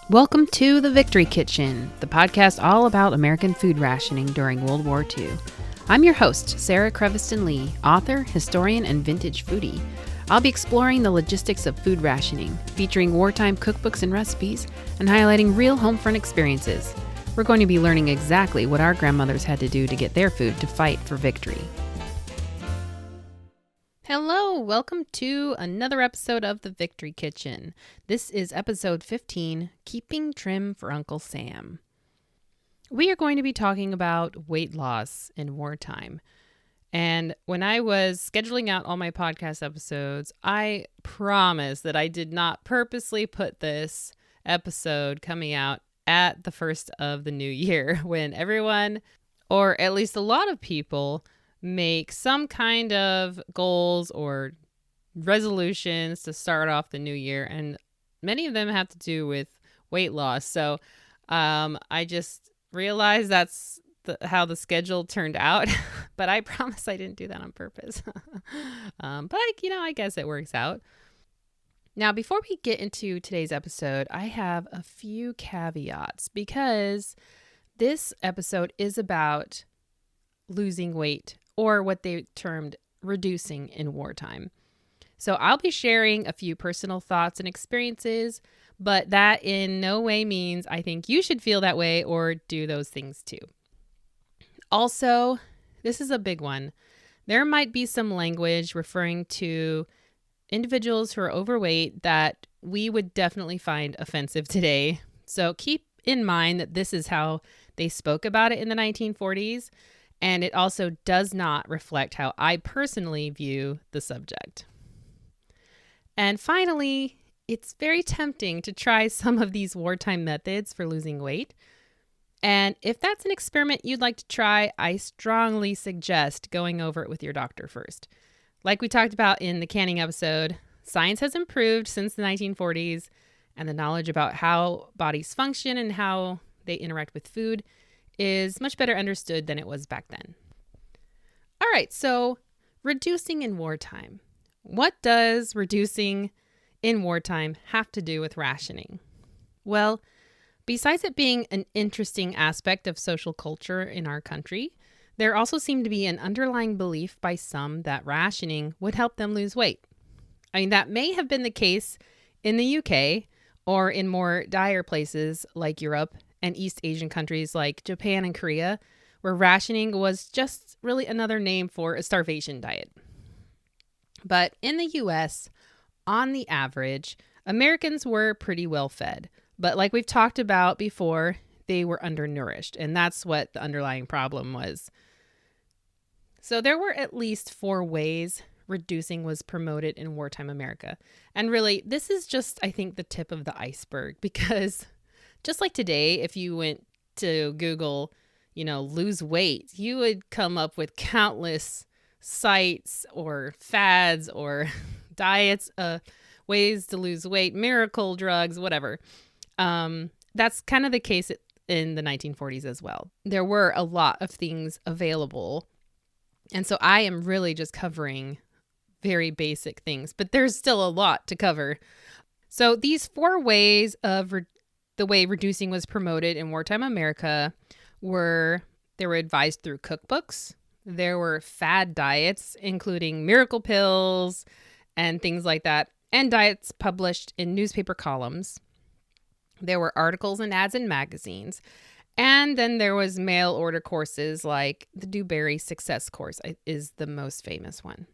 Welcome to The Victory Kitchen, the podcast all about American food rationing during World War II. I'm your host, Sarah Creviston Lee, author, historian, and vintage foodie. I'll be exploring the logistics of food rationing, featuring wartime cookbooks and recipes, and highlighting real homefront experiences. We're going to be learning exactly what our grandmothers had to do to get their food to fight for victory. Hello, welcome to another episode of The Victory Kitchen. This is episode 15, Keeping Trim for Uncle Sam. We are going to be talking about weight loss in wartime. And when I was scheduling out all my podcast episodes, I promised that I did not purposely put this episode coming out at the first of the new year when everyone, or at least a lot of people, make some kind of goals or resolutions to start off the new year, and many of them have to do with weight loss. So I just realized that's how the schedule turned out, but I promise I didn't do that on purpose. But I guess it works out. Now, before we get into today's episode, I have a few caveats because this episode is about losing weight, or what they termed reducing in wartime. So I'll be sharing a few personal thoughts and experiences, but that in no way means I think you should feel that way or do those things too. Also, this is a big one. There might be some language referring to individuals who are overweight that we would definitely find offensive today. So keep in mind that this is how they spoke about it in the 1940s. And it also does not reflect how I personally view the subject. And finally, it's very tempting to try some of these wartime methods for losing weight. And if that's an experiment you'd like to try, I strongly suggest going over it with your doctor first. Like we talked about in the canning episode, science has improved since the 1940s, and the knowledge about how bodies function and how they interact with food is much better understood than it was back then. All right, so reducing in wartime. What does reducing in wartime have to do with rationing? Well, besides it being an interesting aspect of social culture in our country, there also seemed to be an underlying belief by some that rationing would help them lose weight. I mean, that may have been the case in the UK or in more dire places like Europe and East Asian countries like Japan and Korea, where rationing was just really another name for a starvation diet. But in the US, on the average, Americans were pretty well fed. But like we've talked about before, they were undernourished, and that's what the underlying problem was. So there were at least 4 ways reducing was promoted in wartime America. And really, this is just, I think, the tip of the iceberg, because just like today, if you went to Google, lose weight, you would come up with countless sites or fads or diets, ways to lose weight, miracle drugs, whatever. That's kind of the case in the 1940s as well. There were a lot of things available. And so I am really just covering very basic things, but there's still a lot to cover. So these 4 ways of the way reducing was promoted in wartime America they were advised through cookbooks. There were fad diets, including miracle pills and things like that, and diets published in newspaper columns. There were articles and ads in magazines. And then there was mail order courses like the Dewberry Success Course is the most famous one.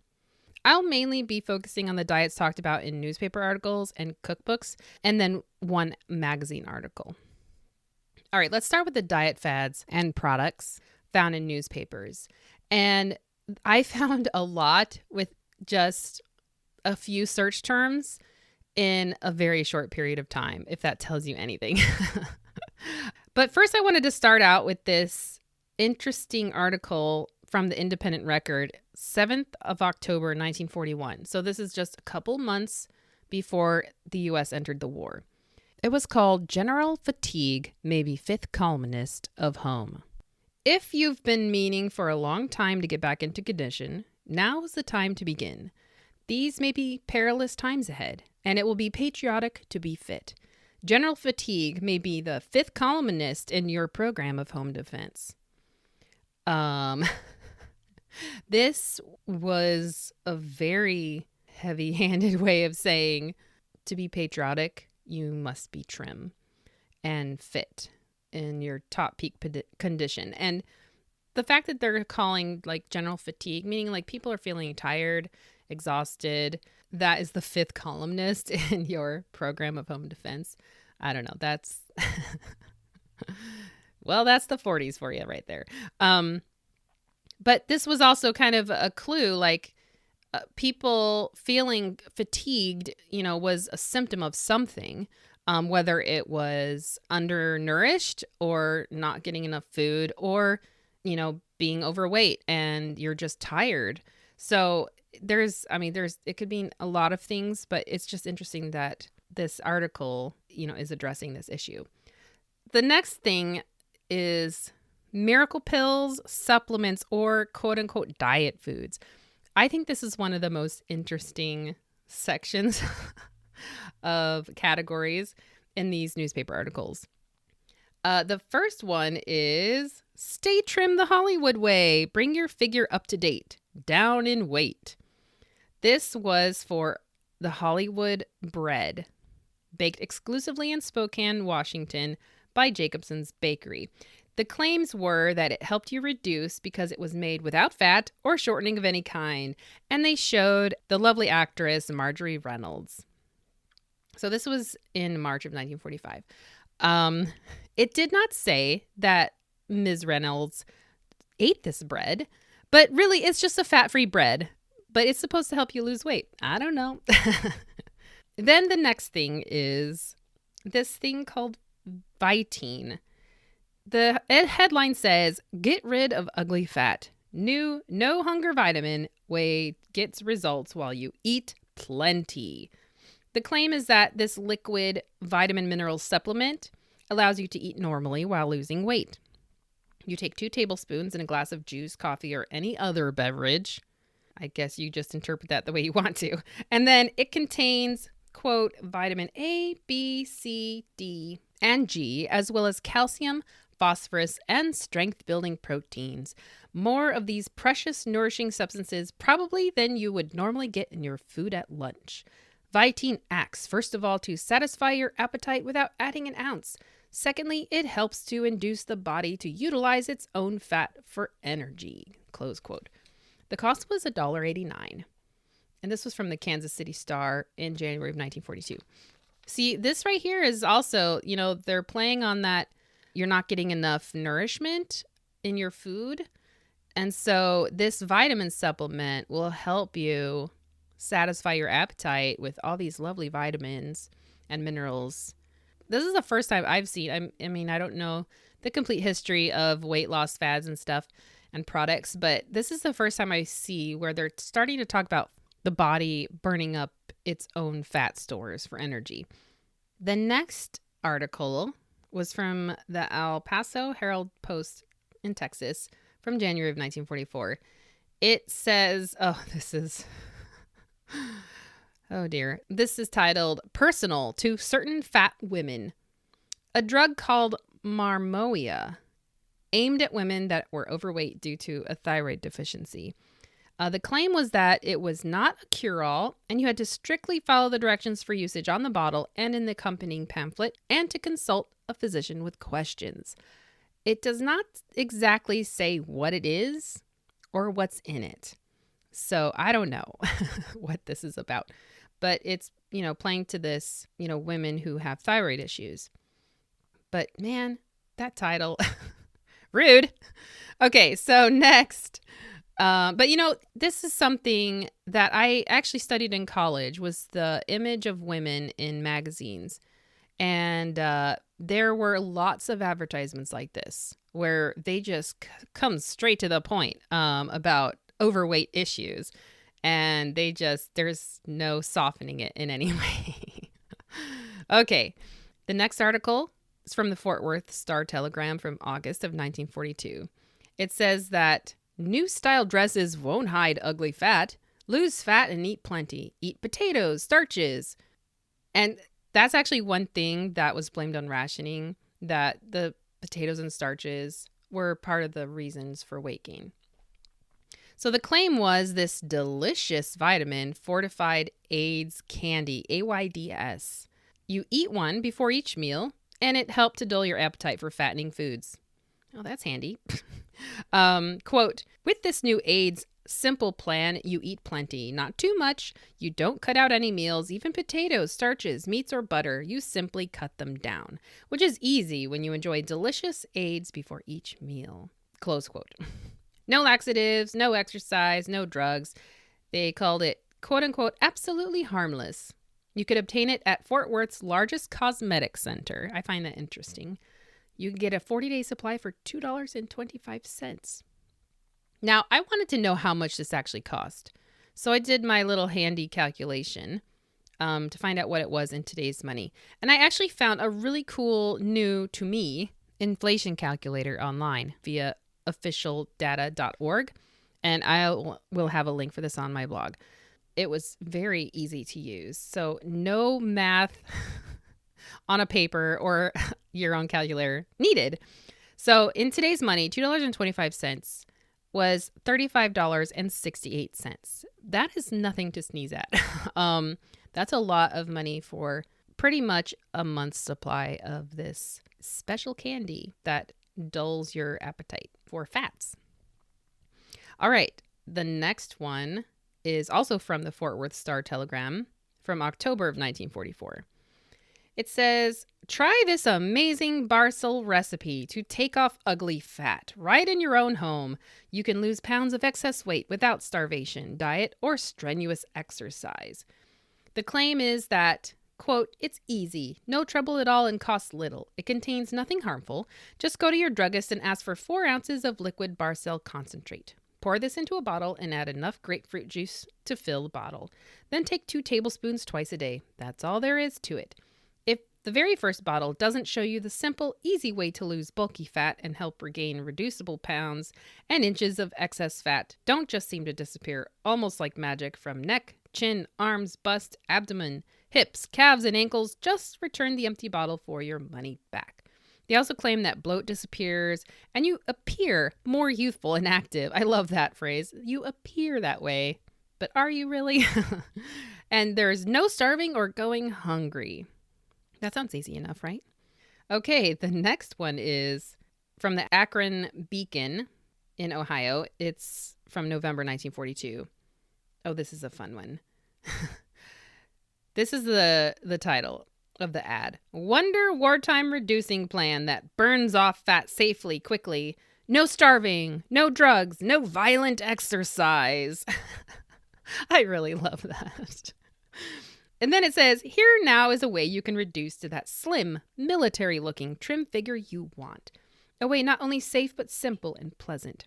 I'll mainly be focusing on the diets talked about in newspaper articles and cookbooks, and then one magazine article. All right, let's start with the diet fads and products found in newspapers. And I found a lot with just a few search terms in a very short period of time, if that tells you anything. But first, I wanted to start out with this interesting article from the Independent Record, 7th of October, 1941. So this is just a couple months before the U.S. entered the war. It was called General Fatigue May Be Fifth Columnist of Home. If you've been meaning for a long time to get back into condition, now is the time to begin. These may be perilous times ahead, and it will be patriotic to be fit. General fatigue may be the fifth columnist in your program of home defense. This was a very heavy-handed way of saying to be patriotic, you must be trim and fit in your top peak condition. And the fact that they're calling like general fatigue, meaning like people are feeling tired, exhausted, that is the fifth columnist in your program of home defense. I don't know. That's, well, that's the 40s for you right there. But this was also kind of a clue, like people feeling fatigued, was a symptom of something, whether it was undernourished or not getting enough food or, being overweight and you're just tired. So it could mean a lot of things, but it's just interesting that this article, is addressing this issue. The next thing is miracle pills, supplements, or quote unquote diet foods. I think this is one of the most interesting sections of categories in these newspaper articles. The first one is stay trim the Hollywood way. Bring your figure up to date. Down in weight. This was for the Hollywood bread, baked exclusively in Spokane, Washington by Jacobson's Bakery. The claims were that it helped you reduce because it was made without fat or shortening of any kind. And they showed the lovely actress Marjorie Reynolds. So this was in March of 1945. It did not say that Ms. Reynolds ate this bread, but really it's just a fat-free bread. But it's supposed to help you lose weight. I don't know. Then the next thing is this thing called Vitine. The headline says, get rid of ugly fat. New no hunger vitamin way gets results while you eat plenty. The claim is that this liquid vitamin mineral supplement allows you to eat normally while losing weight. You take 2 tablespoons in a glass of juice, coffee, or any other beverage. I guess you just interpret that the way you want to. And then it contains, quote, vitamin A, B, C, D, and G, as well as calcium, phosphorus, and strength-building proteins. More of these precious, nourishing substances probably than you would normally get in your food at lunch. Vitine acts, first of all, to satisfy your appetite without adding an ounce. Secondly, it helps to induce the body to utilize its own fat for energy, close quote. The cost was $1.89. And this was from the Kansas City Star in January of 1942. See, this right here is also, they're playing on that you're not getting enough nourishment in your food. And so this vitamin supplement will help you satisfy your appetite with all these lovely vitamins and minerals. This is the first time I've seen, I don't know the complete history of weight loss fads and stuff and products, but this is the first time I see where they're starting to talk about the body burning up its own fat stores for energy. The next article was from the El Paso Herald-Post in Texas from January of 1944. It says, oh dear. This is titled Personal to Certain Fat Women. A drug called Marmoia aimed at women that were overweight due to a thyroid deficiency. The claim was that it was not a cure-all, and you had to strictly follow the directions for usage on the bottle and in the accompanying pamphlet, and to consult a physician with questions. It does not exactly say what it is or what's in it. So I don't know what this is about, but it's, playing to this, women who have thyroid issues. But man, that title, rude. Okay, so next. But this is something that I actually studied in college, was the image of women in magazines. And there were lots of advertisements like this where they just come straight to the point about overweight issues. And there's no softening it in any way. Okay, the next article is from the Fort Worth Star-Telegram from August of 1942. It says that new style dresses won't hide ugly fat. Lose fat and eat plenty. Eat potatoes, starches. And That's actually one thing that was blamed on rationing, that the potatoes and starches were part of the reasons for weight gain. So the claim was this delicious vitamin fortified AIDS candy, AYDS. You eat one before each meal, and it helped to dull your appetite for fattening foods. Oh, that's handy. Quote, with this new AIDS simple plan, you eat plenty, not too much. You don't cut out any meals, even potatoes, starches, meats, or butter. You simply cut them down, which is easy when you enjoy delicious AIDS before each meal. Close quote. No laxatives, no exercise, no drugs. They called it, quote unquote, absolutely harmless. You could obtain it at Fort Worth's largest cosmetic center. I find that interesting. You can get a 40-day supply for $2.25. Now, I wanted to know how much this actually cost. So I did my little handy calculation to find out what it was in today's money. And I actually found a really cool, new to me, inflation calculator online via officialdata.org. And I will have a link for this on my blog. It was very easy to use. So no math on a paper or your own calculator needed. So in today's money, $2.25 was $35.68. That is nothing to sneeze at. That's a lot of money for pretty much a month's supply of this special candy that dulls your appetite for fats. All right, the next one is also from the Fort Worth Star-Telegram from October of 1944. It says, try this amazing Barcel recipe to take off ugly fat right in your own home. You can lose pounds of excess weight without starvation, diet, or strenuous exercise. The claim is that, quote, it's easy, no trouble at all, and costs little. It contains nothing harmful. Just go to your druggist and ask for 4 ounces of liquid Barcel concentrate. Pour this into a bottle and add enough grapefruit juice to fill the bottle. Then take 2 tablespoons twice a day. That's all there is to it. If the very first bottle doesn't show you the simple, easy way to lose bulky fat and help regain reducible pounds and inches of excess fat, don't just seem to disappear almost like magic from neck, chin, arms, bust, abdomen, hips, calves, and ankles, just return the empty bottle for your money back. They also claim that bloat disappears and you appear more youthful and active. I love that phrase. You appear that way, but are you really? And there's no starving or going hungry. That sounds easy enough, right? Okay, the next one is from the Akron Beacon in Ohio. It's from November 1942. Oh, this is a fun one. This is the title of the ad. Wonder wartime reducing plan that burns off fat safely, quickly. No starving, no drugs, no violent exercise. I really love that. And then it says, here now is a way you can reduce to that slim, military-looking trim figure you want. A way not only safe, but simple and pleasant.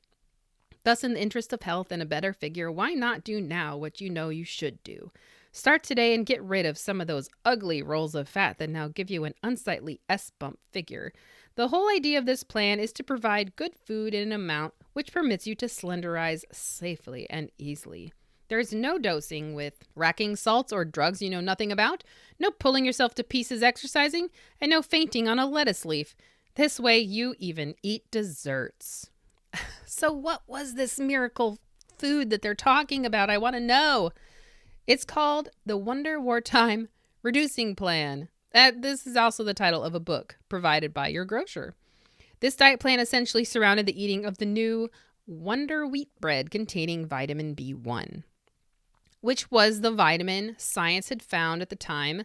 Thus, in the interest of health and a better figure, why not do now what you know you should do? Start today and get rid of some of those ugly rolls of fat that now give you an unsightly S-bump figure. The whole idea of this plan is to provide good food in an amount which permits you to slenderize safely and easily. There's no dosing with racking salts or drugs you know nothing about, no pulling yourself to pieces exercising, and no fainting on a lettuce leaf. This way you even eat desserts. So what was this miracle food that they're talking about? I want to know. It's called the Wonder Wartime Reducing Plan. This is also the title of a book provided by your grocer. This diet plan essentially surrounded the eating of the new Wonder Wheat bread containing vitamin B1, which was the vitamin science had found at the time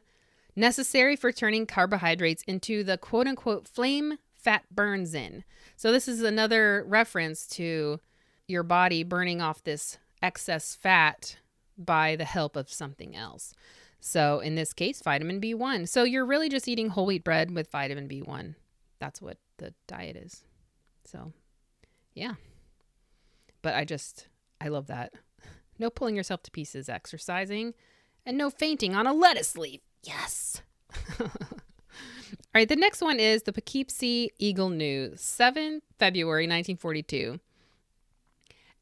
necessary for turning carbohydrates into the quote-unquote flame fat burns in. So this is another reference to your body burning off this excess fat by the help of something else. So in this case, vitamin B1. So you're really just eating whole wheat bread with vitamin B1. That's what the diet is. So yeah. But I love that. No pulling yourself to pieces exercising, and no fainting on a lettuce leaf. Yes. All right, the next one is the Poughkeepsie Eagle News, 7 February 1942.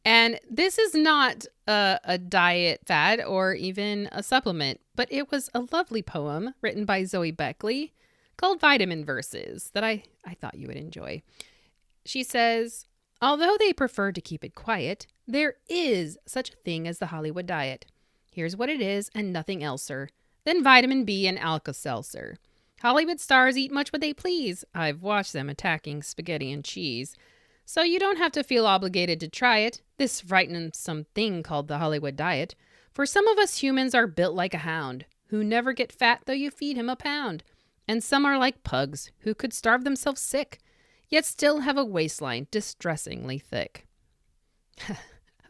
And this is not a diet fad or even a supplement, but it was a lovely poem written by Zoe Beckley called Vitamin Verses that I thought you would enjoy. She says, although they prefer to keep it quiet, there is such a thing as the Hollywood diet. Here's what it is and nothing elser than vitamin B and Alka-Seltzer. Hollywood stars eat much what they please. I've watched them attacking spaghetti and cheese. So you don't have to feel obligated to try it, this frightensome thing called the Hollywood diet. For some of us humans are built like a hound, who never get fat though you feed him a pound. And some are like pugs, who could starve themselves sick, yet still have a waistline distressingly thick.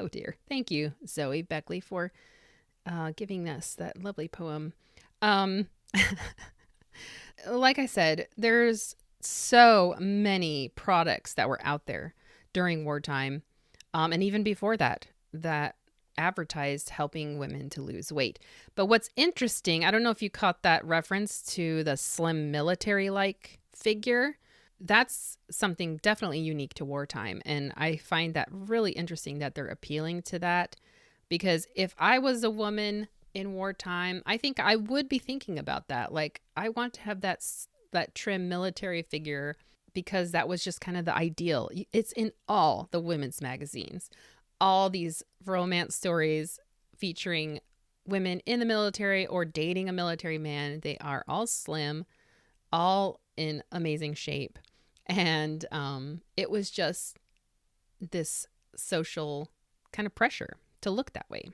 Oh dear. Thank you, Zoe Beckley, for giving us that lovely poem. Like I said, there's so many products that were out there during wartime, and even before that advertised helping women to lose weight. But what's interesting, I don't know if you caught that reference to the slim military-like figure. That's something definitely unique to wartime, and I find that really interesting that they're appealing to that, because if I was a woman in wartime, I think I would be thinking about that. Like, I want to have that trim military figure, because that was just kind of the ideal. It's in all the women's magazines. All these romance stories featuring women in the military or dating a military man, they are all slim, all in amazing shape. And it was just this social kind of pressure to look that way.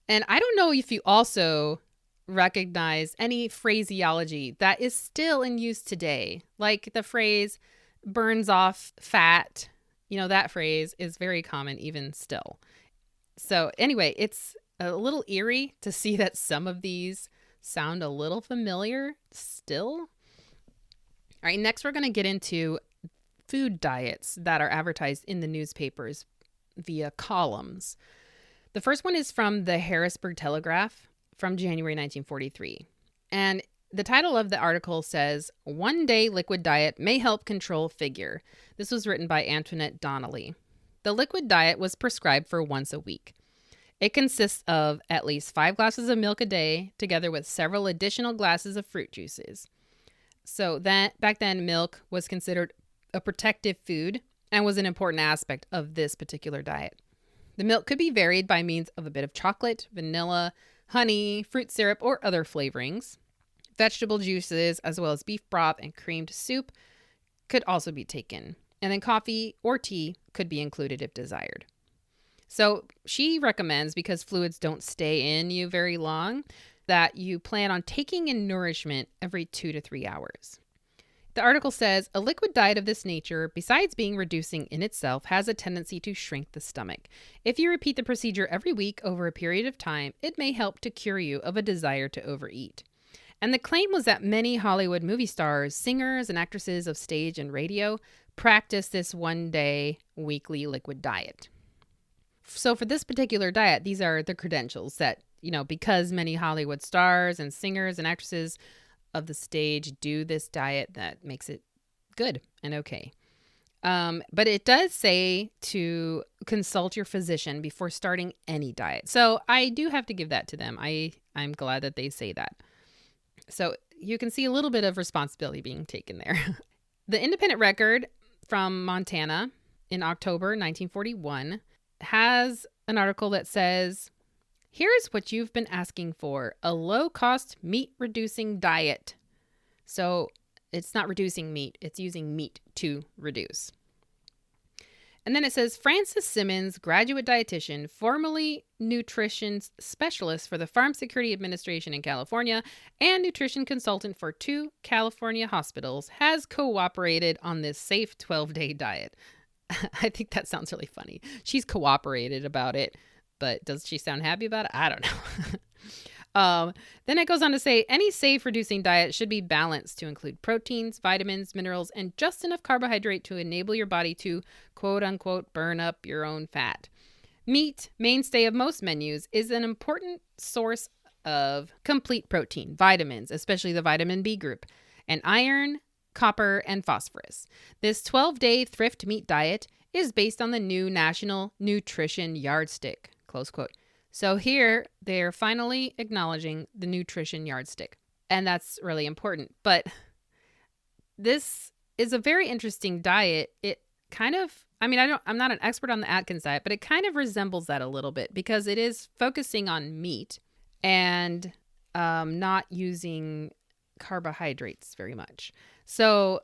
And I don't know if you also recognize any phraseology that is still in use today, like the phrase burns off fat. You know, that phrase is very common even still. So anyway, it's a little eerie to see that some of these sound a little familiar still. All right, next we're going to get into food diets that are advertised in the newspapers via columns. The first one is from the Harrisburg Telegraph from January 1943. And the title of the article says, "One Day Liquid Diet May Help Control Figure." This was written by Antoinette Donnelly. The liquid diet was prescribed for once a week. It consists of at least 5 glasses of milk a day, together with several additional glasses of fruit juices. So back then, milk was considered a protective food and was an important aspect of this particular diet. The milk could be varied by means of a bit of chocolate, vanilla, honey, fruit syrup, or other flavorings. Vegetable juices, as well as beef broth and creamed soup, could also be taken. And then coffee or tea could be included if desired. So she recommends, because fluids don't stay in you very long, that you plan on taking in nourishment every 2 to 3 hours. The article says, a liquid diet of this nature, besides being reducing in itself, has a tendency to shrink the stomach. If you repeat the procedure every week over a period of time, it may help to cure you of a desire to overeat. And the claim was that many Hollywood movie stars, singers, and actresses of stage and radio practice this one-day weekly liquid diet. So for this particular diet, these are the credentials that, because many Hollywood stars and singers and actresses of the stage do this diet, that makes it good and okay. But it does say to consult your physician before starting any diet. So I do have to give that to them. I'm glad that they say that. So you can see a little bit of responsibility being taken there. The Independent Record from Montana in October 1941 has an article that says, "Here's what you've been asking for, a low-cost meat-reducing diet." So it's not reducing meat, it's using meat to reduce. And then it says, Frances Simmons, graduate dietitian, formerly nutrition specialist for the Farm Security Administration in California and nutrition consultant for 2 California hospitals, has cooperated on this safe 12-day diet. I think that sounds really funny. She's cooperated about it, but does she sound happy about it? I don't know. Then it goes on to say, any safe reducing diet should be balanced to include proteins, vitamins, minerals, and just enough carbohydrate to enable your body to, quote unquote, burn up your own fat. Meat, mainstay of most menus, is an important source of complete protein, vitamins, especially the vitamin B group, and iron, copper, and phosphorus. This 12-day thrift meat diet is based on the new National Nutrition Yardstick, close quote. So here they're finally acknowledging the nutrition yardstick, and that's really important. But this is a very interesting diet. It kind of, I'm not an expert on the Atkins diet, but it kind of resembles that a little bit because it is focusing on meat and not using carbohydrates very much. So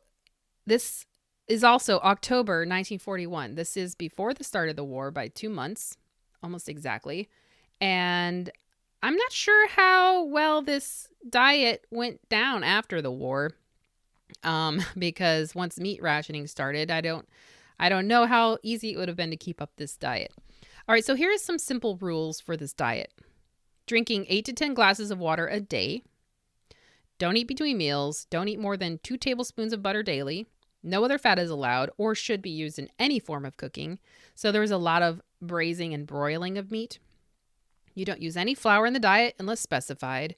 this is also October 1941. This is before the start of the war by 2 months, almost exactly. And I'm not sure how well this diet went down after the war, because once meat rationing started, I don't know how easy it would have been to keep up this diet. All right, so here are some simple rules for this diet. Drinking 8 to 10 glasses of water a day. Don't eat between meals. Don't eat more than 2 tablespoons of butter daily. No other fat is allowed or should be used in any form of cooking. So there was a lot of braising and broiling of meat. You don't use any flour in the diet unless specified.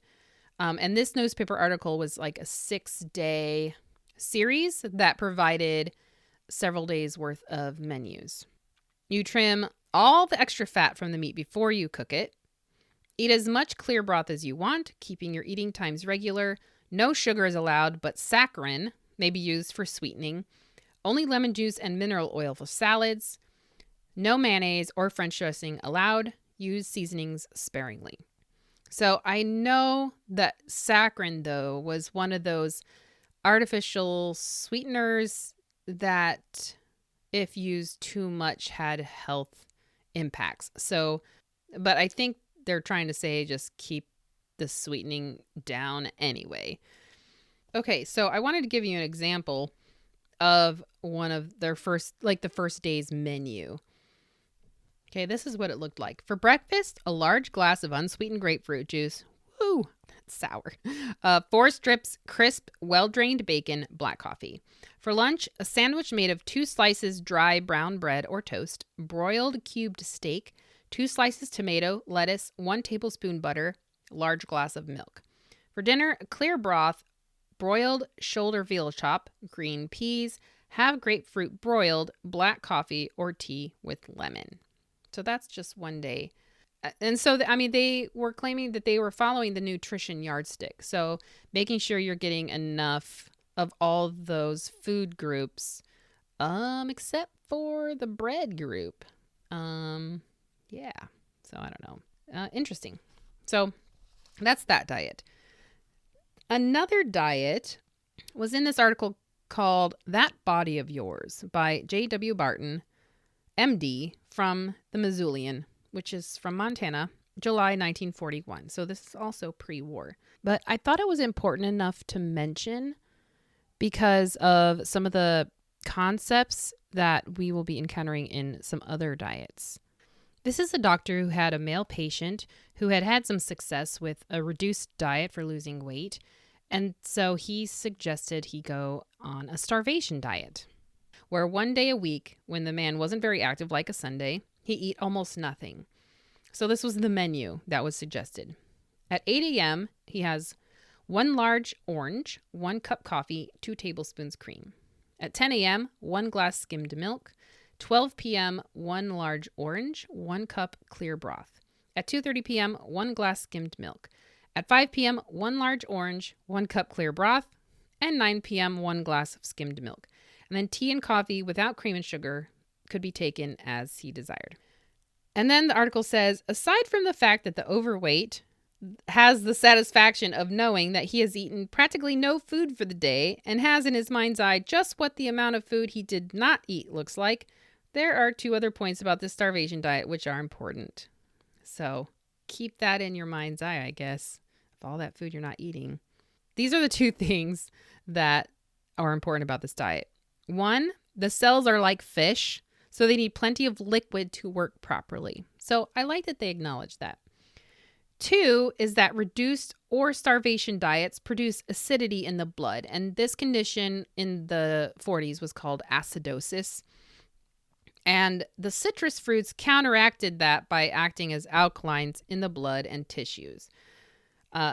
And this newspaper article was like a 6-day series that provided several days worth of menus. You trim all the extra fat from the meat before you cook it. Eat as much clear broth as you want, keeping your eating times regular. No sugar is allowed, but saccharin may be used for sweetening. Only lemon juice and mineral oil for salads. No mayonnaise or French dressing allowed. Use seasonings sparingly. So I know that saccharin, though, was one of those artificial sweeteners that, if used too much, had health impacts. So, but I think they're trying to say just keep the sweetening down anyway. Okay, so I wanted to give you an example of one of their first day's menu. Okay, this is what it looked like. For breakfast, a large glass of unsweetened grapefruit juice. Woo, that's sour. 4 strips crisp, well-drained bacon, black coffee. For lunch, a sandwich made of 2 slices dry brown bread or toast, broiled cubed steak, 2 slices tomato, lettuce, 1 tablespoon butter, large glass of milk. For dinner, a clear broth, broiled shoulder veal chop, green peas, have grapefruit broiled, black coffee, or tea with lemon. So that's just one day. And so, they were claiming that they were following the nutrition yardstick. So making sure you're getting enough of all those food groups, except for the bread group. Yeah. So I don't know. Interesting. So that's that diet. Another diet was in this article called That Body of Yours by J.W. Barton, MD, from the Missoulian, which is from Montana, July 1941. So this is also pre-war. But I thought it was important enough to mention because of some of the concepts that we will be encountering in some other diets. This is a doctor who had a male patient who had had some success with a reduced diet for losing weight. And so he suggested he go on a starvation diet, where 1 day a week, when the man wasn't very active, like a Sunday, he eat almost nothing. So this was the menu that was suggested. At 8 a.m., he has 1 large orange, 1 cup coffee, 2 tablespoons cream. At 10 a.m., 1 glass skimmed milk. 12 p.m., 1 large orange, 1 cup clear broth. At 2:30 p.m., 1 glass skimmed milk. At 5 p.m., 1 large orange, 1 cup clear broth. And 9 p.m., 1 glass of skimmed milk. And then tea and coffee without cream and sugar could be taken as he desired. And then the article says, aside from the fact that the overweight has the satisfaction of knowing that he has eaten practically no food for the day and has in his mind's eye just what the amount of food he did not eat looks like, there are 2 other points about this starvation diet which are important. So keep that in your mind's eye, I guess, of all that food you're not eating. These are the 2 things that are important about this diet. 1, the cells are like fish, so they need plenty of liquid to work properly. So I like that they acknowledge that. 2 is that reduced or starvation diets produce acidity in the blood, and this condition in the 40s was called acidosis. And the citrus fruits counteracted that by acting as alkalines in the blood and tissues.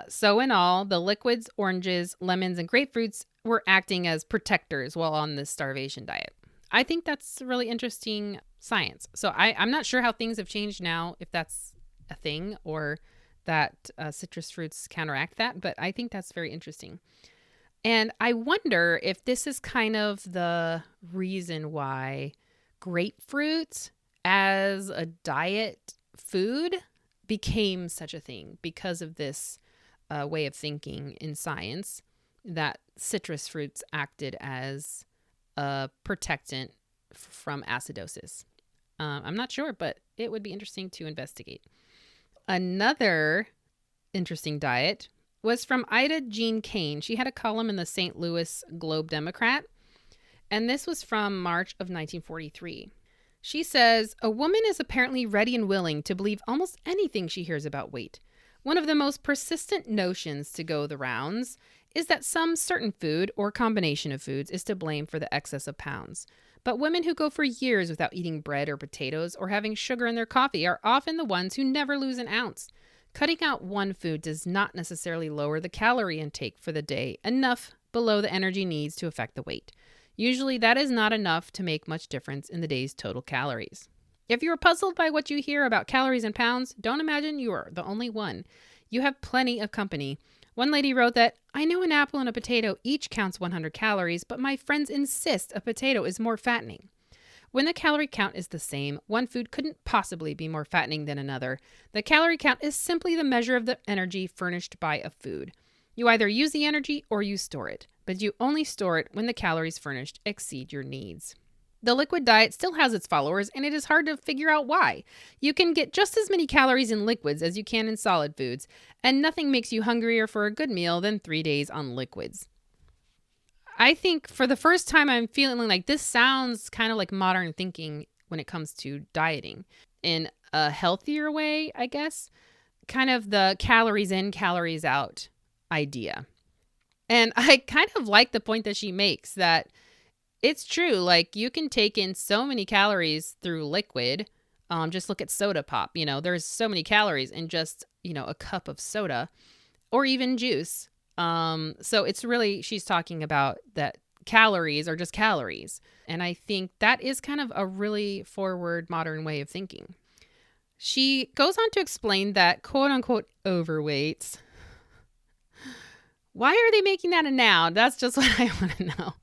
So in all, the liquids, oranges, lemons, and grapefruits were acting as protectors while on this starvation diet. I think that's really interesting science. So I'm not sure how things have changed now, if that's a thing or that citrus fruits counteract that, but I think that's very interesting. And I wonder if this is kind of the reason why grapefruit as a diet food became such a thing, because of this way of thinking in science that citrus fruits acted as a protectant from acidosis. I'm not sure, but it would be interesting to investigate. Another interesting diet was from Ida Jean Kane. She had a column in the St. Louis Globe-Democrat, and this was from March of 1943. She says, "A woman is apparently ready and willing to believe almost anything she hears about weight. One of the most persistent notions to go the rounds is that some certain food or combination of foods is to blame for the excess of pounds. But women who go for years without eating bread or potatoes or having sugar in their coffee are often the ones who never lose an ounce. Cutting out one food does not necessarily lower the calorie intake for the day enough below the energy needs to affect the weight. Usually that is not enough to make much difference in the day's total calories. If you are puzzled by what you hear about calories and pounds, don't imagine you are the only one. You have plenty of company." One lady wrote that, "I know an apple and a potato each counts 100 calories, but my friends insist a potato is more fattening. When the calorie count is the same, one food couldn't possibly be more fattening than another. The calorie count is simply the measure of the energy furnished by a food. You either use the energy or you store it, but you only store it when the calories furnished exceed your needs." The liquid diet still has its followers, and it is hard to figure out why. You can get just as many calories in liquids as you can in solid foods, and nothing makes you hungrier for a good meal than 3 days on liquids. I think for the first time I'm feeling like this sounds kind of like modern thinking when it comes to dieting. In a healthier way, I guess. Kind of the calories in, calories out idea. And I kind of like the point that she makes that it's true. Like, you can take in so many calories through liquid. Just look at soda pop. There's so many calories in just, a cup of soda or even juice. So it's really, she's talking about that calories are just calories. And I think that is kind of a really forward modern way of thinking. She goes on to explain that quote unquote overweights. Why are they making that a noun? That's just what I want to know.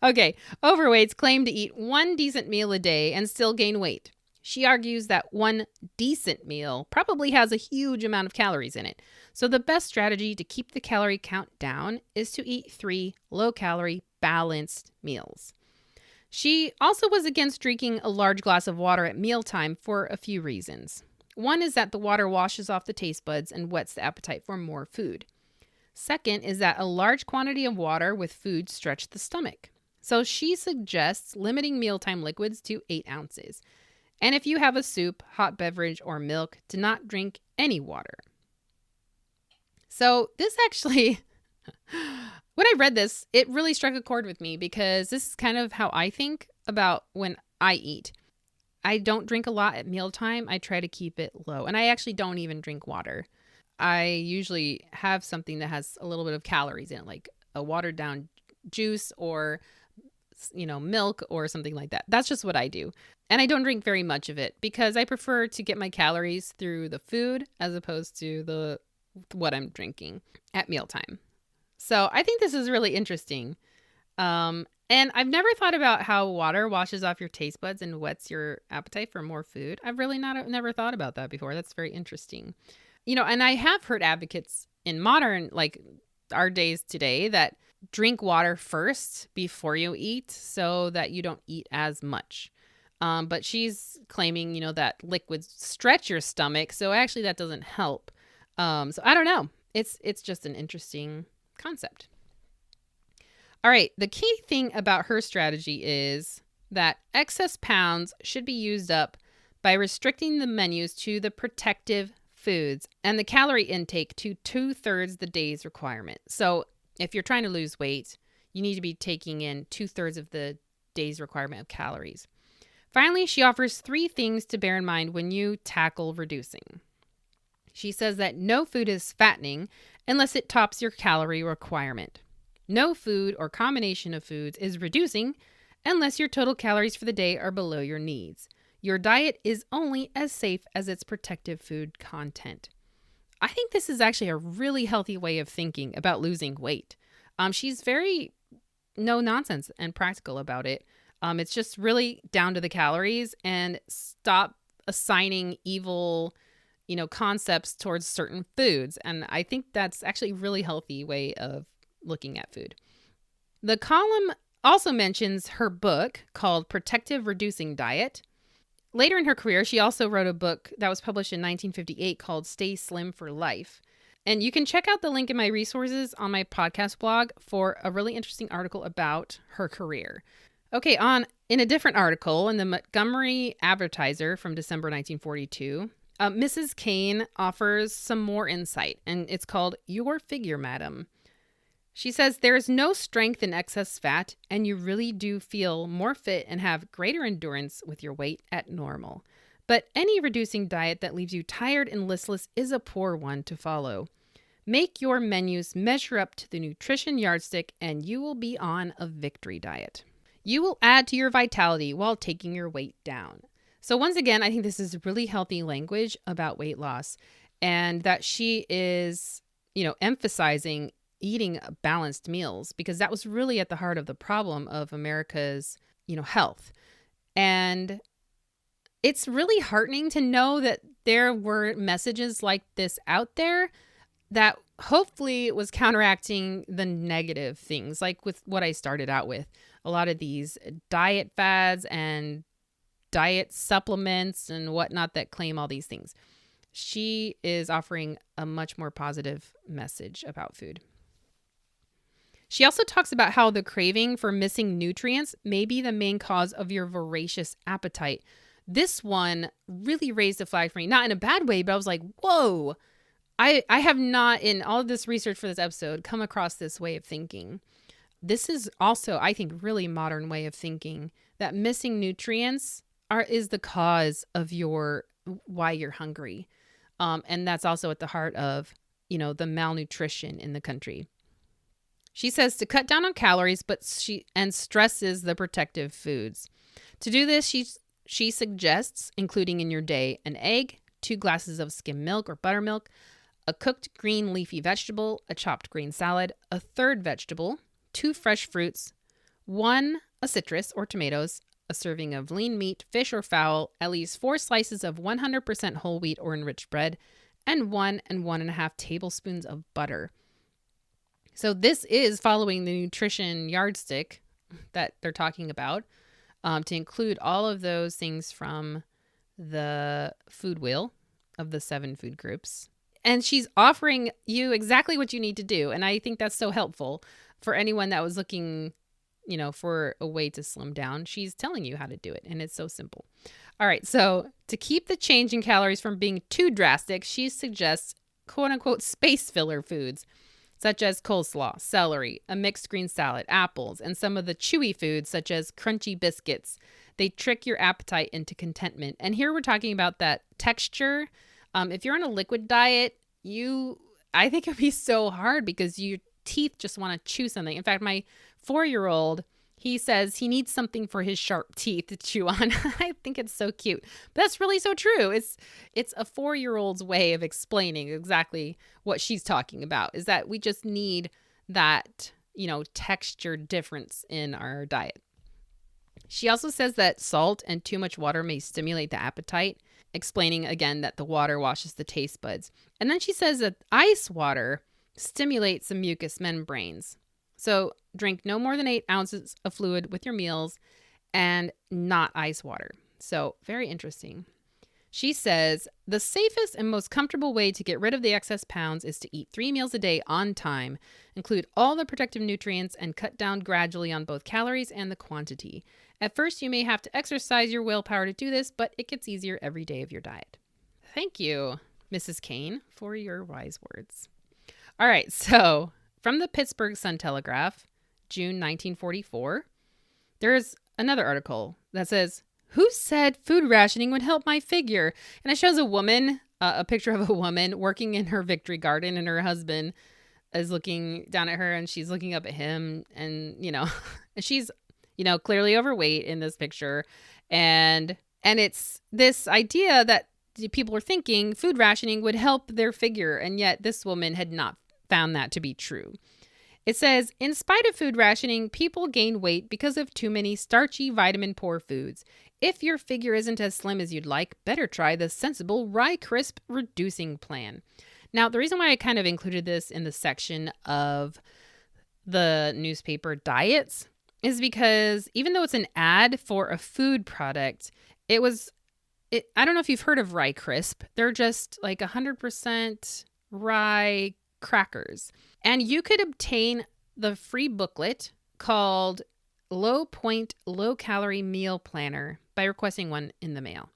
Okay, overweights claim to eat one decent meal a day and still gain weight. She argues that one decent meal probably has a huge amount of calories in it. So the best strategy to keep the calorie count down is to eat 3 low-calorie, balanced meals. She also was against drinking a large glass of water at mealtime for a few reasons. One is that the water washes off the taste buds and whets the appetite for more food. Second is that a large quantity of water with food stretches the stomach. So she suggests limiting mealtime liquids to 8 ounces. And if you have a soup, hot beverage, or milk, do not drink any water. So this actually, when I read this, it really struck a chord with me because this is kind of how I think about when I eat. I don't drink a lot at mealtime. I try to keep it low. And I actually don't even drink water. I usually have something that has a little bit of calories in it, like a watered down juice or milk or something like that. That's just what I do. And I don't drink very much of it because I prefer to get my calories through the food as opposed to what I'm drinking at mealtime. So I think this is really interesting. And I've never thought about how water washes off your taste buds and whets your appetite for more food. I've really never thought about that before. That's very interesting. And I have heard advocates in modern, like our days today, that drink water first before you eat so that you don't eat as much. But she's claiming, that liquids stretch your stomach. So actually that doesn't help. So I don't know. It's just an interesting concept. All right. The key thing about her strategy is that excess pounds should be used up by restricting the menus to the protective foods and the calorie intake to 2/3 the day's requirement. So if you're trying to lose weight, you need to be taking in 2/3 of the day's requirement of calories. Finally, she offers 3 things to bear in mind when you tackle reducing. She says that no food is fattening unless it tops your calorie requirement. No food or combination of foods is reducing unless your total calories for the day are below your needs. Your diet is only as safe as its protective food content. I think this is actually a really healthy way of thinking about losing weight. She's very no nonsense and practical about it. It's just really down to the calories and stop assigning evil, concepts towards certain foods. And I think that's actually a really healthy way of looking at food. The column also mentions her book called Protective Reducing Diet. Later in her career, she also wrote a book that was published in 1958 called Stay Slim for Life. And you can check out the link in my resources on my podcast blog for a really interesting article about her career. Okay, in a different article in the Montgomery Advertiser from December 1942, Mrs. Kane offers some more insight, and it's called Your Figure, Madam. She says there is no strength in excess fat, and you really do feel more fit and have greater endurance with your weight at normal. But any reducing diet that leaves you tired and listless is a poor one to follow. Make your menus measure up to the nutrition yardstick, and you will be on a victory diet. You will add to your vitality while taking your weight down. So once again, I think this is really healthy language about weight loss, and that she is, emphasizing eating balanced meals, because that was really at the heart of the problem of America's, health. And it's really heartening to know that there were messages like this out there that hopefully was counteracting the negative things, like with what I started out with. A lot of these diet fads and diet supplements and whatnot that claim all these things. She is offering a much more positive message about food. She also talks about how the craving for missing nutrients may be the main cause of your voracious appetite. This one really raised a flag for me, not in a bad way, but I was like, whoa, I have not, in all of this research for this episode, come across this way of thinking. This is also, I think, really modern way of thinking, that missing nutrients is the cause of why you're hungry. And that's also at the heart of, the malnutrition in the country. She says to cut down on calories, and stresses the protective foods. To do this, she suggests including in your day an egg, 2 glasses of skim milk or buttermilk, a cooked green leafy vegetable, a chopped green salad, a third vegetable, 2 fresh fruits, 1 a citrus or tomatoes, a serving of lean meat, fish or fowl, at least 4 slices of 100% whole wheat or enriched bread, and 1 and 1.5 tablespoons of butter. So this is following the nutrition yardstick that they're talking about, to include all of those things from the food wheel of the 7 food groups. And she's offering you exactly what you need to do. And I think that's so helpful for anyone that was looking, for a way to slim down. She's telling you how to do it. And it's so simple. All right. So to keep the change in calories from being too drastic, she suggests quote unquote space filler foods, such as coleslaw, celery, a mixed green salad, apples, and some of the chewy foods such as crunchy biscuits. They trick your appetite into contentment. And here we're talking about that texture. If you're on a liquid diet, I think it'd be so hard because your teeth just want to chew something. In fact, my 4-year-old, he says he needs something for his sharp teeth to chew on. I think it's so cute. But that's really so true. It's a 4-year-old's way of explaining exactly what she's talking about, is that we just need that, texture difference in our diet. She also says that salt and too much water may stimulate the appetite, explaining again that the water washes the taste buds. And then she says that ice water stimulates the mucous membranes. So drink no more than 8 ounces of fluid with your meals and not ice water. So very interesting. She says the safest and most comfortable way to get rid of the excess pounds is to eat 3 meals a day on time, include all the protective nutrients, and cut down gradually on both calories and the quantity. At first, you may have to exercise your willpower to do this, but it gets easier every day of your diet. Thank you, Mrs. Kane, for your wise words. All right, so from the Pittsburgh Sun-Telegraph, June 1944, there's another article that says, "Who said food rationing would help my figure?" And it shows a woman, a picture of a woman working in her victory garden, and her husband is looking down at her and she's looking up at him, and, and she's, clearly overweight in this picture. And it's this idea that people are thinking food rationing would help their figure. And yet this woman had not found that to be true. It says, in spite of food rationing, people gain weight because of too many starchy, vitamin-poor foods. If your figure isn't as slim as you'd like, better try the sensible Rye Crisp reducing plan. Now, the reason why I kind of included this in the section of the newspaper diets is because even though it's an ad for a food product, I don't know if you've heard of Rye Crisp. They're just like 100% rye crackers. And you could obtain the free booklet called Low Point Low Calorie Meal Planner by requesting one in the mail.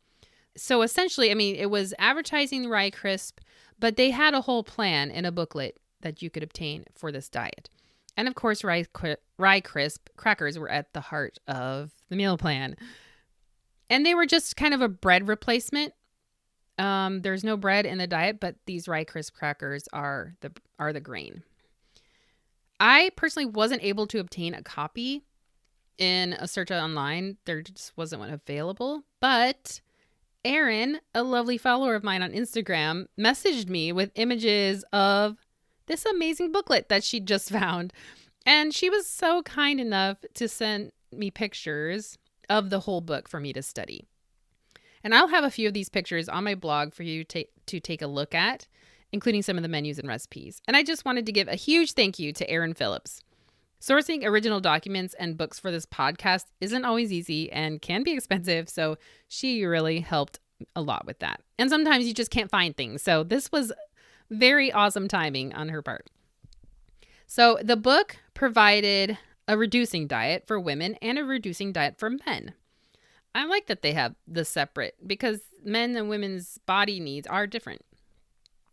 So essentially, it was advertising Rye Crisp, but they had a whole plan in a booklet that you could obtain for this diet. And of course, Rye Crisp crackers were at the heart of the meal plan. And they were just kind of a bread replacement. There's no bread in the diet, but these Rye Crisp crackers are the grain. I personally wasn't able to obtain a copy in a search online. There just wasn't one available. But Erin, a lovely follower of mine on Instagram, messaged me with images of this amazing booklet that she just found. And she was so kind enough to send me pictures of the whole book for me to study. And I'll have a few of these pictures on my blog for you to take a look at, including some of the menus and recipes. And I just wanted to give a huge thank you to Erin Phillips. Sourcing original documents and books for this podcast isn't always easy and can be expensive, so she really helped a lot with that. And sometimes you just can't find things, so this was very awesome timing on her part. So the book provided a reducing diet for women and a reducing diet for men. I like that they have the separate because men and women's body needs are different.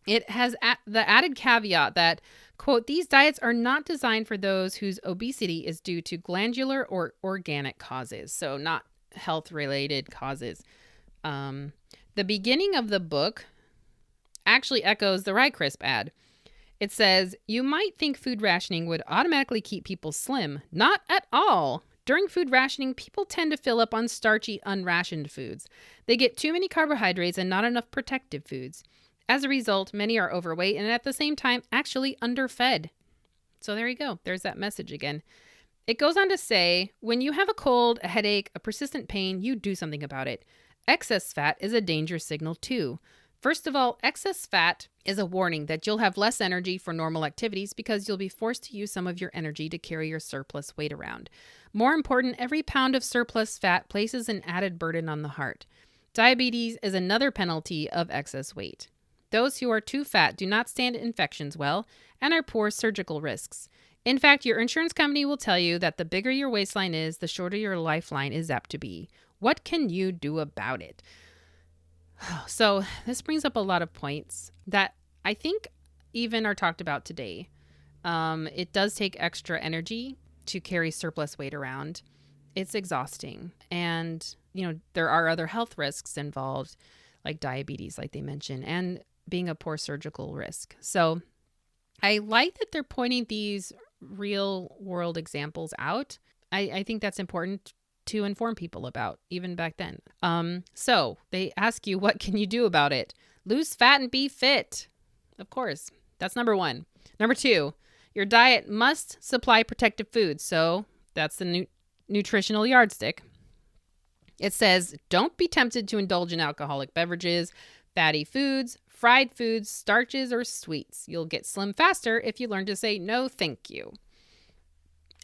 It has the added caveat that, quote, these diets are not designed for those whose obesity is due to glandular or organic causes, so not health-related causes. The beginning of the book actually echoes the Rye Crisp ad. It says, you might think food rationing would automatically keep people slim. Not at all. During food rationing, people tend to fill up on starchy, unrationed foods. They get too many carbohydrates and not enough protective foods. As a result, many are overweight and at the same time actually underfed. So there you go. There's that message again. It goes on to say, when you have a cold, a headache, a persistent pain, you do something about it. Excess fat is a danger signal too. First of all, excess fat is a warning that you'll have less energy for normal activities because you'll be forced to use some of your energy to carry your surplus weight around. More important, every pound of surplus fat places an added burden on the heart. Diabetes is another penalty of excess weight. Those who are too fat do not stand infections well and are poor surgical risks. In fact, your insurance company will tell you that the bigger your waistline is, the shorter your lifeline is apt to be. What can you do about it? So this brings up a lot of points that I think even are talked about today. It does take extra energy to carry surplus weight around. It's exhausting. And, there are other health risks involved, like diabetes, like they mentioned, and being a poor surgical risk. So I like that they're pointing these real world examples out. I think that's important to inform people about, even back then. So they ask you, what can you do about it? Lose fat and be fit. Of course, that's number one. Number two, your diet must supply protective foods. So that's the nutritional yardstick. It says, don't be tempted to indulge in alcoholic beverages, fatty foods, fried foods, starches, or sweets. You'll get slim faster if you learn to say no, thank you.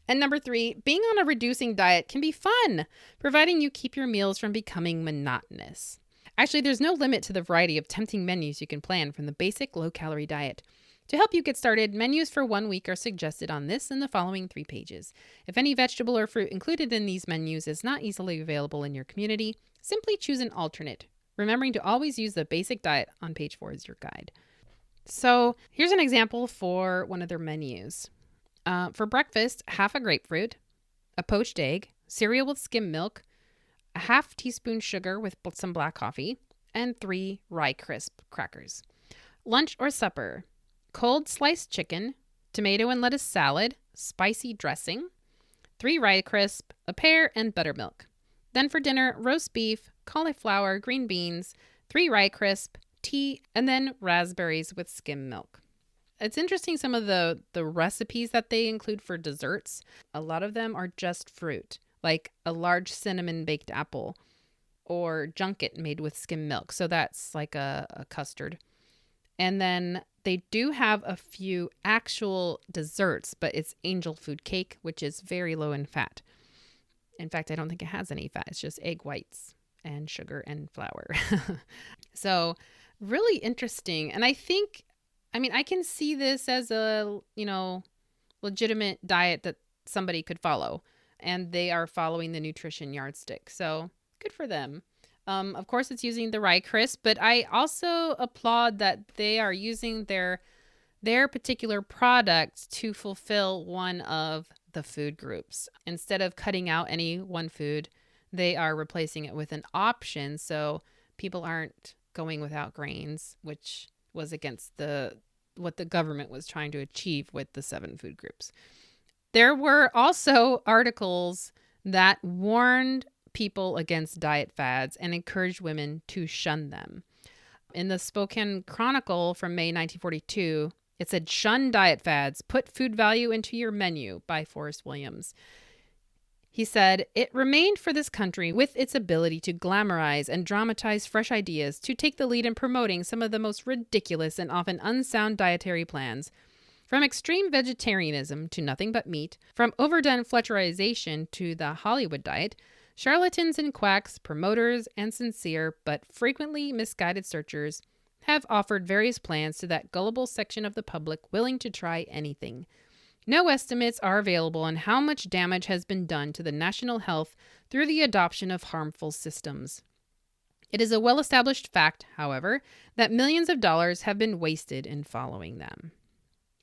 And number three, being on a reducing diet can be fun, providing you keep your meals from becoming monotonous. Actually, there's no limit to the variety of tempting menus you can plan from the basic low-calorie diet. To help you get started, menus for 1 week are suggested on this and the following 3 pages. If any vegetable or fruit included in these menus is not easily available in your community, simply choose an alternate, remembering to always use the basic diet on page 4 as your guide. So here's an example for one of their menus. For breakfast, half a grapefruit, a poached egg, cereal with skim milk, a half teaspoon sugar with some black coffee, and 3 Rye Crisp crackers. Lunch or supper, cold sliced chicken, tomato and lettuce salad, spicy dressing, 3 rye crisp, a pear, and buttermilk. Then for dinner, roast beef, cauliflower, green beans, 3 rye crisp, tea, and then raspberries with skim milk. It's interesting some of the recipes that they include for desserts. A lot of them are just fruit, like a large cinnamon baked apple or junket made with skim milk. So that's like a custard. And then they do have a few actual desserts, but it's angel food cake, which is very low in fat. In fact, I don't think it has any fat. It's just egg whites and sugar and flour. So really interesting. And I can see this as a, legitimate diet that somebody could follow. And they are following the nutrition yardstick. So good for them. Of course, it's using the rye crisp, but I also applaud that they are using their particular product to fulfill one of the food groups. Instead of cutting out any one food, they are replacing it with an option so people aren't going without grains, which was against what the government was trying to achieve with the 7 food groups. There were also articles that warned people against diet fads and encouraged women to shun them. In the Spokane Chronicle from May 1942, it said, "Shun diet fads, put food value into your menu," by Forrest Williams. He said, "It remained for this country, with its ability to glamorize and dramatize fresh ideas, to take the lead in promoting some of the most ridiculous and often unsound dietary plans. From extreme vegetarianism to nothing but meat, from overdone Fletcherization to the Hollywood diet, charlatans and quacks, promoters and sincere but frequently misguided searchers have offered various plans to that gullible section of the public willing to try anything. No estimates are available on how much damage has been done to the national health through the adoption of harmful systems. It is a well-established fact, however, that millions of dollars have been wasted in following them."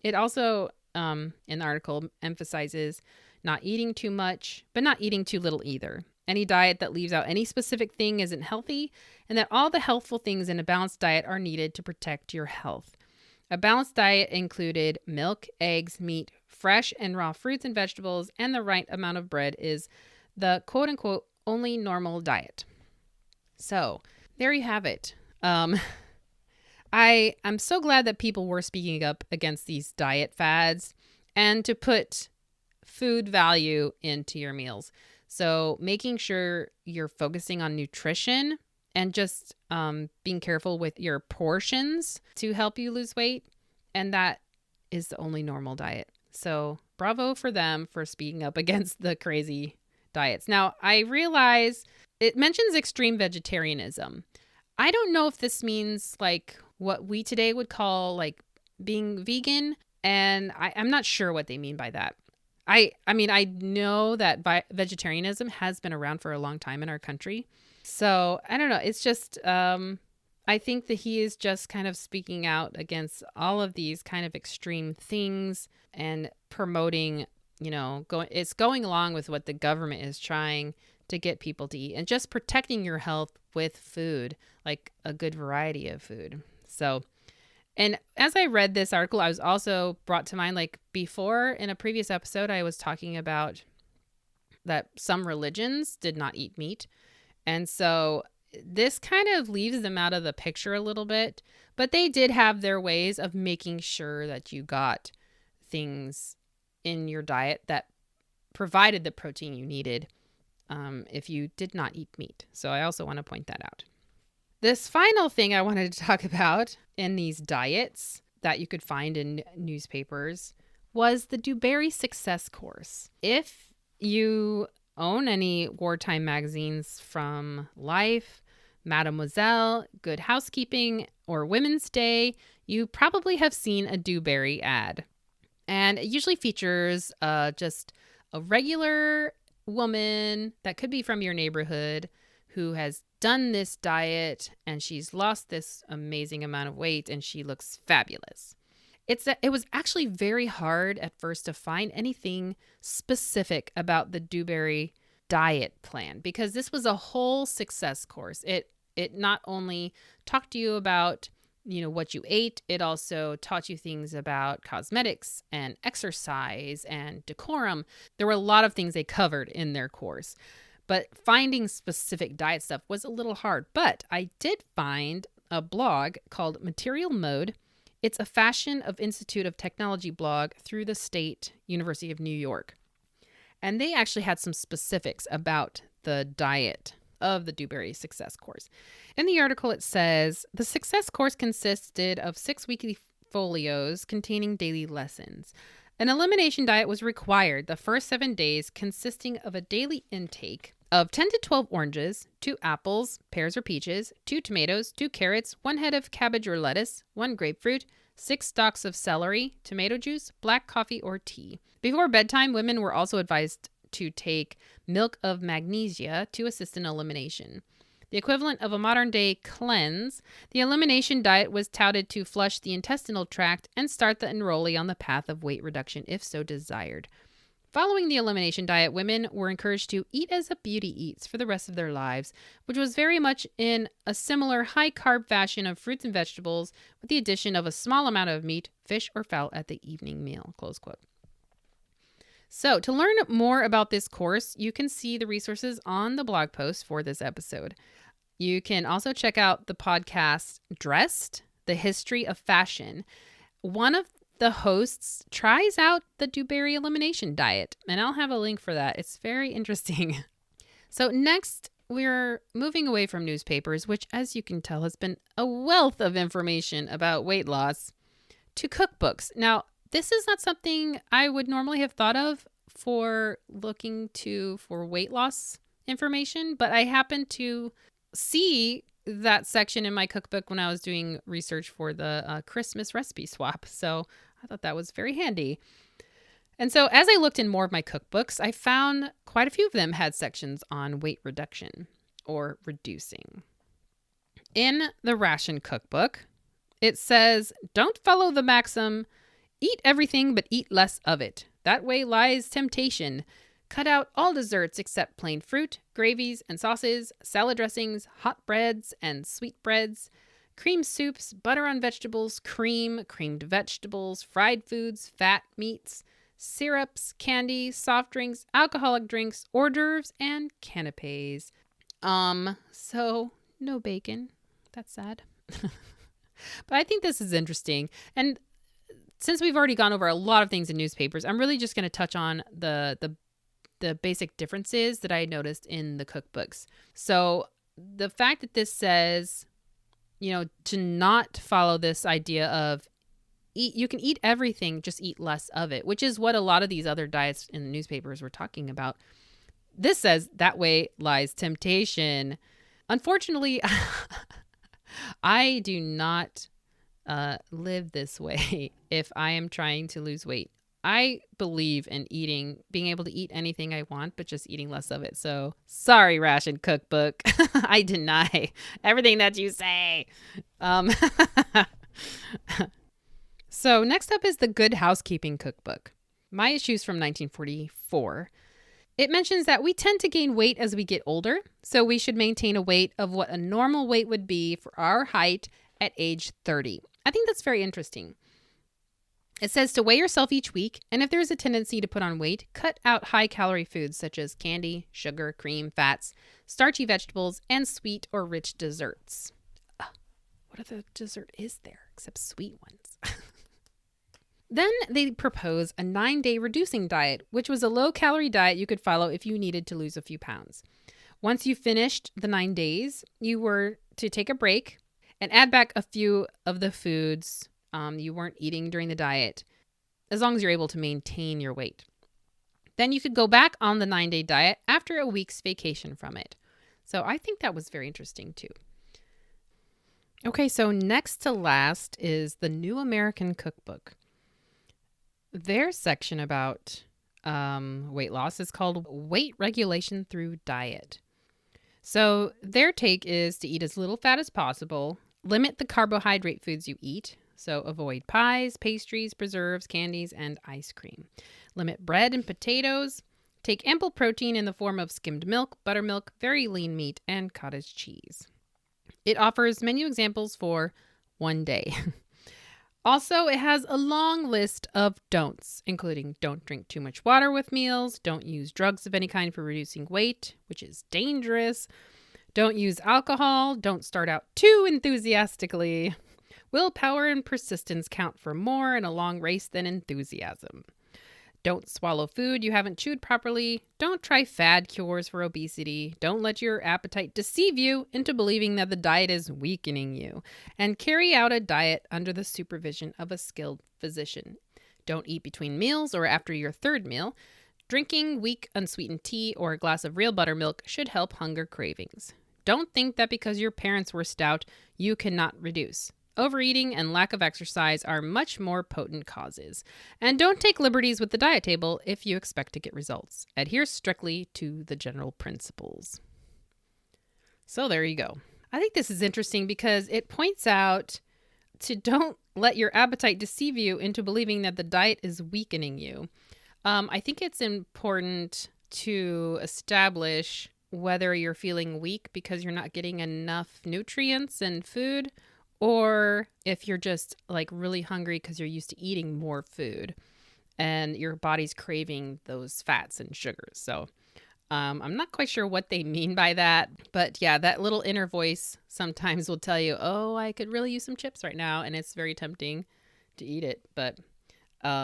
It also, in the article, emphasizes not eating too much, but not eating too little either. Any diet that leaves out any specific thing isn't healthy, and that all the healthful things in a balanced diet are needed to protect your health. A balanced diet included milk, eggs, meat, fresh and raw fruits and vegetables, and the right amount of bread is the quote-unquote only normal diet. So there you have it. I'm so glad that people were speaking up against these diet fads and to put food value into your meals. So making sure you're focusing on nutrition and just being careful with your portions to help you lose weight. And that is the only normal diet. So bravo for them for speaking up against the crazy diets. Now, I realize it mentions extreme vegetarianism. I don't know if this means like what we today would call like being vegan. And I'm not sure what they mean by that. I know that vegetarianism has been around for a long time in our country. So I don't know. It's just, I think that he is just kind of speaking out against all of these kind of extreme things and promoting, it's going along with what the government is trying to get people to eat and just protecting your health with food, like a good variety of food. So, and as I read this article, I was also brought to mind, like before in a previous episode, I was talking about that some religions did not eat meat. And so this kind of leaves them out of the picture a little bit, but they did have their ways of making sure that you got things in your diet that provided the protein you needed if you did not eat meat. So I also want to point that out. This final thing I wanted to talk about in these diets that you could find in newspapers was the Dewberry Success Course. If you own any wartime magazines from Life, Mademoiselle, Good Housekeeping, or Women's Day, you probably have seen a Dewberry ad. And it usually features just a regular woman that could be from your neighborhood who has done this diet and she's lost this amazing amount of weight and she looks fabulous. It was actually very hard at first to find anything specific about the Dewberry diet plan because this was a whole success course. It not only talked to you about what you ate. It also taught you things about cosmetics and exercise and decorum. There were a lot of things they covered in their course, but finding specific diet stuff was a little hard. But I did find a blog called Material Mode. It's a Fashion of Institute of Technology blog through the State University of New York. And they actually had some specifics about the diet of the Dewberry Success Course. In the article, it says, the Success Course consisted of 6 weekly folios containing daily lessons. An elimination diet was required the first 7 days, consisting of a daily intake of 10 to 12 oranges, 2 apples, pears or peaches, 2 tomatoes, 2 carrots, 1 head of cabbage or lettuce, 1 grapefruit, 6 stalks of celery, tomato juice, black coffee or tea. Before bedtime, women were also advised to take milk of magnesia to assist in elimination. The equivalent of a modern-day cleanse, the elimination diet was touted to flush the intestinal tract and start the enrollee on the path of weight reduction if so desired. Following the elimination diet, women were encouraged to eat as a beauty eats for the rest of their lives, which was very much in a similar high-carb fashion of fruits and vegetables with the addition of a small amount of meat, fish, or fowl at the evening meal, close quote. So to learn more about this course, you can see the resources on the blog post for this episode. You can also check out the podcast Dressed, the History of Fashion. One of the hosts tries out the Dewberry elimination diet, and I'll have a link for that. It's very interesting. So next, we're moving away from newspapers, which, as you can tell, has been a wealth of information about weight loss, to cookbooks. Now, this is not something I would normally have thought of for looking for weight loss information, but I happened to see that section in my cookbook when I was doing research for the Christmas recipe swap. So I thought that was very handy. And so as I looked in more of my cookbooks, I found quite a few of them had sections on weight reduction or reducing. In the ration cookbook, it says, don't follow the maxim, eat everything but eat less of it. That way lies temptation. Cut out all desserts except plain fruit, gravies and sauces, salad dressings, hot breads and sweet breads, cream soups, butter on vegetables, creamed vegetables, fried foods, fat meats, syrups, candy, soft drinks, alcoholic drinks, hors d'oeuvres, and canapes. So no bacon. That's sad. But I think this is interesting. And since we've already gone over a lot of things in newspapers, I'm really just going to touch on the basic differences that I noticed in the cookbooks. So the fact that this says, to not follow this idea of you can eat everything, just eat less of it, which is what a lot of these other diets in the newspapers were talking about. This says that way lies temptation. Unfortunately, I do not live this way if I am trying to lose weight. I believe in being able to eat anything I want, but just eating less of it. So sorry, ration cookbook. I deny everything that you say. So next up is the Good Housekeeping Cookbook. My issue's from 1944. It mentions that we tend to gain weight as we get older, so we should maintain a weight of what a normal weight would be for our height at age 30. I think that's very interesting. It says to weigh yourself each week, and if there's a tendency to put on weight, cut out high-calorie foods such as candy, sugar, cream, fats, starchy vegetables, and sweet or rich desserts. What other dessert is there except sweet ones? Then they propose a 9-day reducing diet, which was a low-calorie diet you could follow if you needed to lose a few pounds. Once you finished the 9 days, you were to take a break and add back a few of the foods you weren't eating during the diet, as long as you're able to maintain your weight. Then you could go back on the 9-day diet after a week's vacation from it. So I think that was very interesting too. Okay, so next to last is the New American Cookbook. Their section about weight loss is called Weight Regulation Through Diet. So their take is to eat as little fat as possible, limit the carbohydrate foods you eat, so avoid pies, pastries, preserves, candies, and ice cream. Limit bread and potatoes. Take ample protein in the form of skimmed milk, buttermilk, very lean meat, and cottage cheese. It offers menu examples for one day. Also, it has a long list of don'ts, including don't drink too much water with meals, don't use drugs of any kind for reducing weight, which is dangerous, don't use alcohol, don't start out too enthusiastically. Willpower and persistence count for more in a long race than enthusiasm. Don't swallow food you haven't chewed properly. Don't try fad cures for obesity. Don't let your appetite deceive you into believing that the diet is weakening you. And carry out a diet under the supervision of a skilled physician. Don't eat between meals or after your third meal. Drinking weak, unsweetened tea or a glass of real buttermilk should help hunger cravings. Don't think that because your parents were stout, you cannot reduce. Overeating and lack of exercise are much more potent causes. And don't take liberties with the diet table if you expect to get results. Adhere strictly to the general principles. So there you go. I think this is interesting because it points out to don't let your appetite deceive you into believing that the diet is weakening you. I think it's important to establish whether you're feeling weak because you're not getting enough nutrients and food, or if you're just like really hungry because you're used to eating more food and your body's craving those fats and sugars. So I'm not quite sure what they mean by that. But yeah, that little inner voice sometimes will tell you, oh, I could really use some chips right now. And it's very tempting to eat it. But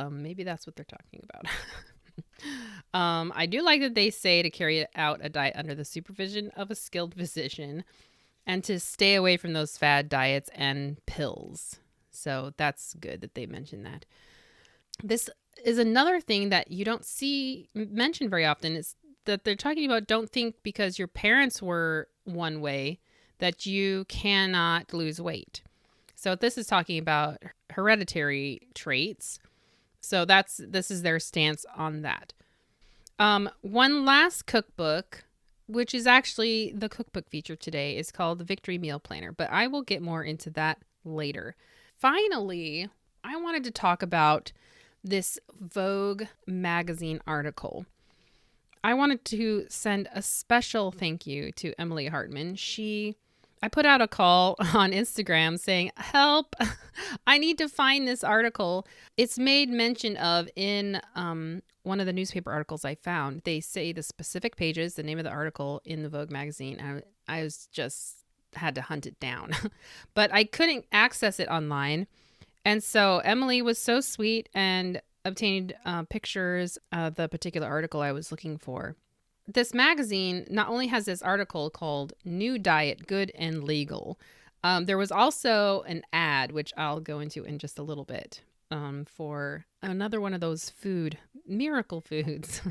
maybe that's what they're talking about. I do like that they say to carry out a diet under the supervision of a skilled physician. And to stay away from those fad diets and pills. So that's good that they mentioned that. This is another thing that you don't see mentioned very often, is that they're talking about don't think because your parents were one way that you cannot lose weight. So this is talking about hereditary traits. So this is their stance on that. One last cookbook, which is actually the cookbook feature today, is called the Victory Meal Planner, but I will get more into that later. Finally, I wanted to talk about this Vogue magazine article. I wanted to send a special thank you to Emily Hartman. I put out a call on Instagram saying, help, I need to find this article. It's made mention of in one of the newspaper articles I found. They say the specific pages, the name of the article in the Vogue magazine. I was just had to hunt it down, but I couldn't access it online. And so Emily was so sweet and obtained pictures of the particular article I was looking for. This magazine not only has this article called New Diet, Good and Legal. There was also an ad, which I'll go into in just a little bit, for another one of those miracle foods.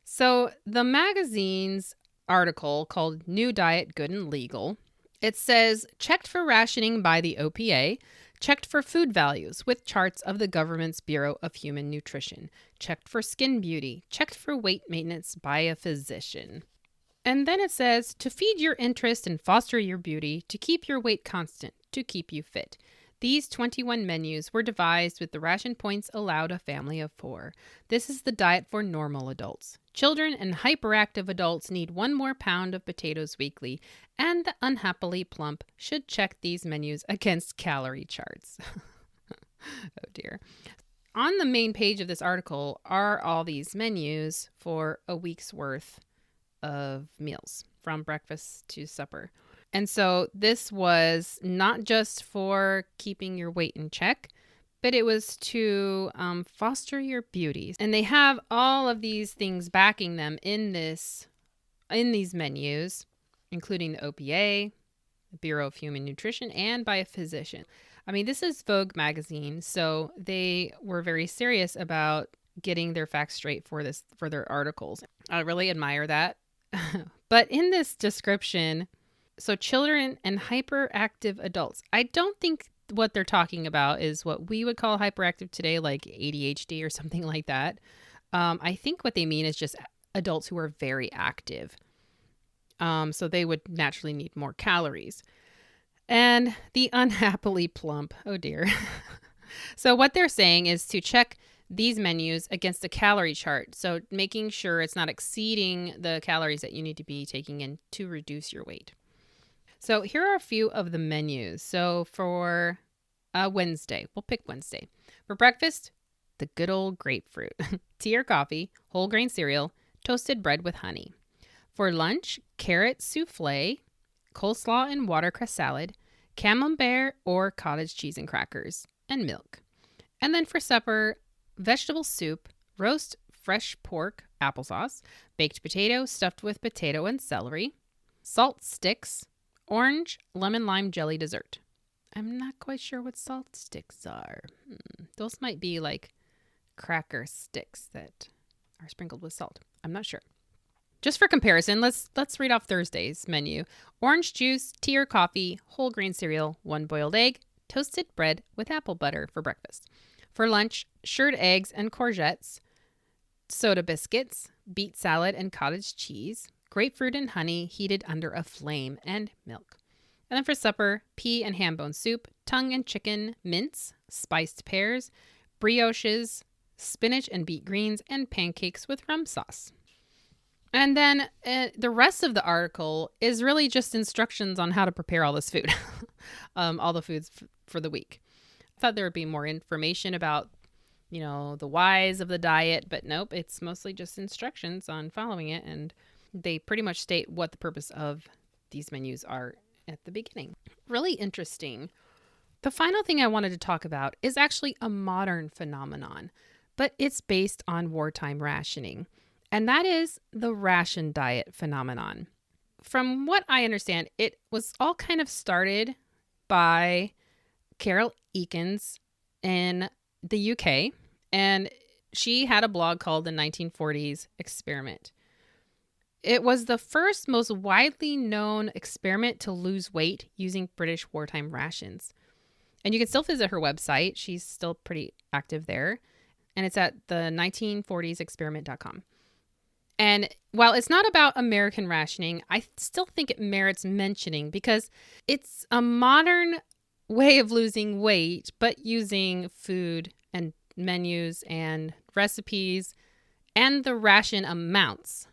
So the magazine's article called New Diet, Good and Legal, it says, checked for rationing by the OPA, checked for food values with charts of the government's Bureau of Human Nutrition, checked for skin beauty, checked for weight maintenance by a physician. And then it says, to feed your interest and foster your beauty, to keep your weight constant, to keep you fit. These 21 menus were devised with the ration points allowed a family of 4. This is the diet for normal adults. Children and hyperactive adults need 1 more pound of potatoes weekly, and the unhappily plump should check these menus against calorie charts. Oh dear. On the main page of this article are all these menus for a week's worth of meals, from breakfast to supper. And so this was not just for keeping your weight in check, but it was to foster your beauty. And they have all of these things backing them in these menus, including the OPA, the Bureau of Human Nutrition, and by a physician. I mean, this is Vogue magazine, so they were very serious about getting their facts straight for their articles. I really admire that. But in this description, so children and hyperactive adults, I don't think what they're talking about is what we would call hyperactive today, like ADHD or something like that. I think what they mean is just adults who are very active. So they would naturally need more calories. And the unhappily plump, oh dear. So what they're saying is to check these menus against a calorie chart. So making sure it's not exceeding the calories that you need to be taking in to reduce your weight. So here are a few of the menus. So for Wednesday, we'll pick Wednesday. For breakfast, the good old grapefruit, tea or coffee, whole grain cereal, toasted bread with honey. For lunch, carrot souffle, coleslaw and watercress salad, camembert or cottage cheese and crackers, and milk. And then for supper, vegetable soup, roast fresh pork, applesauce, baked potato stuffed with potato and celery, salt sticks, orange lemon lime jelly dessert. I'm not quite sure what salt sticks are. Those might be like cracker sticks that are sprinkled with salt. I'm not sure. Just for comparison, let's read off Thursday's menu. Orange juice, tea or coffee, whole grain cereal, 1 boiled egg, toasted bread with apple butter for breakfast. For lunch, shirred eggs and courgettes, soda biscuits, beet salad and cottage cheese, grapefruit and honey heated under a flame, and milk. And then for supper, pea and ham bone soup, tongue and chicken mince, spiced pears, brioches, spinach and beet greens, and pancakes with rum sauce. And then the rest of the article is really just instructions on how to prepare all this food, all the foods for the week. I thought there would be more information about, the whys of the diet, but nope, it's mostly just instructions on following it. And they pretty much state what the purpose of these menus are at the beginning. Really interesting. The final thing I wanted to talk about is actually a modern phenomenon, but it's based on wartime rationing. And that is the ration diet phenomenon. From what I understand, it was all kind of started by Carol Eakins in the UK, and she had a blog called the 1940s Experiment. It was the first most widely known experiment to lose weight using British wartime rations. And you can still visit her website. She's still pretty active there. And it's at the 1940sexperiment.com. And while it's not about American rationing, I still think it merits mentioning because it's a modern way of losing weight, but using food and menus and recipes and the ration amounts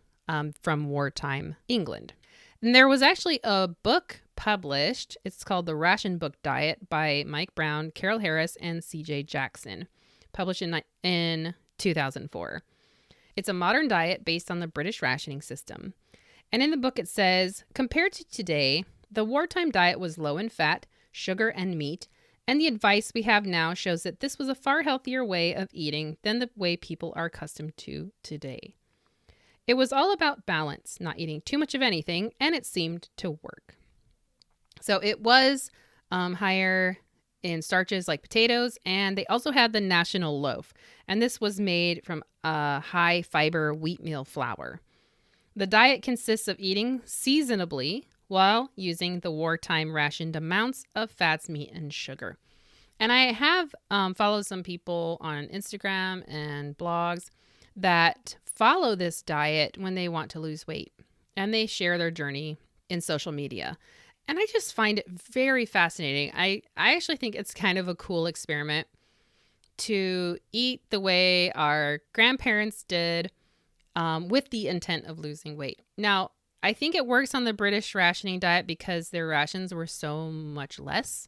from wartime England. And there was actually a book published. It's called The Ration Book Diet by Mike Brown, Carol Harris, and C.J. Jackson, published in 2004. It's a modern diet based on the British rationing system. And in the book it says, compared to today, the wartime diet was low in fat, sugar, and meat, and the advice we have now shows that this was a far healthier way of eating than the way people are accustomed to today. It was all about balance, not eating too much of anything, and it seemed to work. So it was higher in starches like potatoes, and they also had the national loaf. And this was made from a high fiber wheatmeal flour. The diet consists of eating seasonably while using the wartime rationed amounts of fats, meat, and sugar. And I have followed some people on Instagram and blogs that follow this diet when they want to lose weight, and they share their journey in social media. And I just find it very fascinating. I actually think it's kind of a cool experiment to eat the way our grandparents did with the intent of losing weight. Now, I think it works on the British rationing diet because their rations were so much less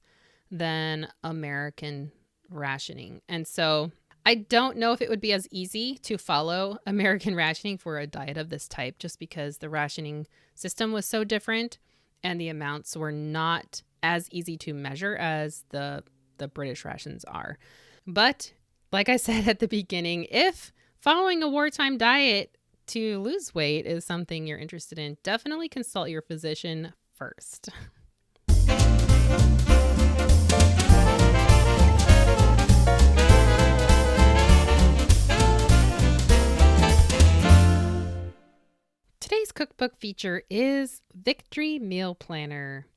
than American rationing. And so I don't know if it would be as easy to follow American rationing for a diet of this type, just because the rationing system was so different and the amounts were not as easy to measure as the British rations are. But like I said at the beginning, if following a wartime diet to lose weight is something you're interested in, definitely consult your physician first. Today's cookbook feature is Victory Meal Planner.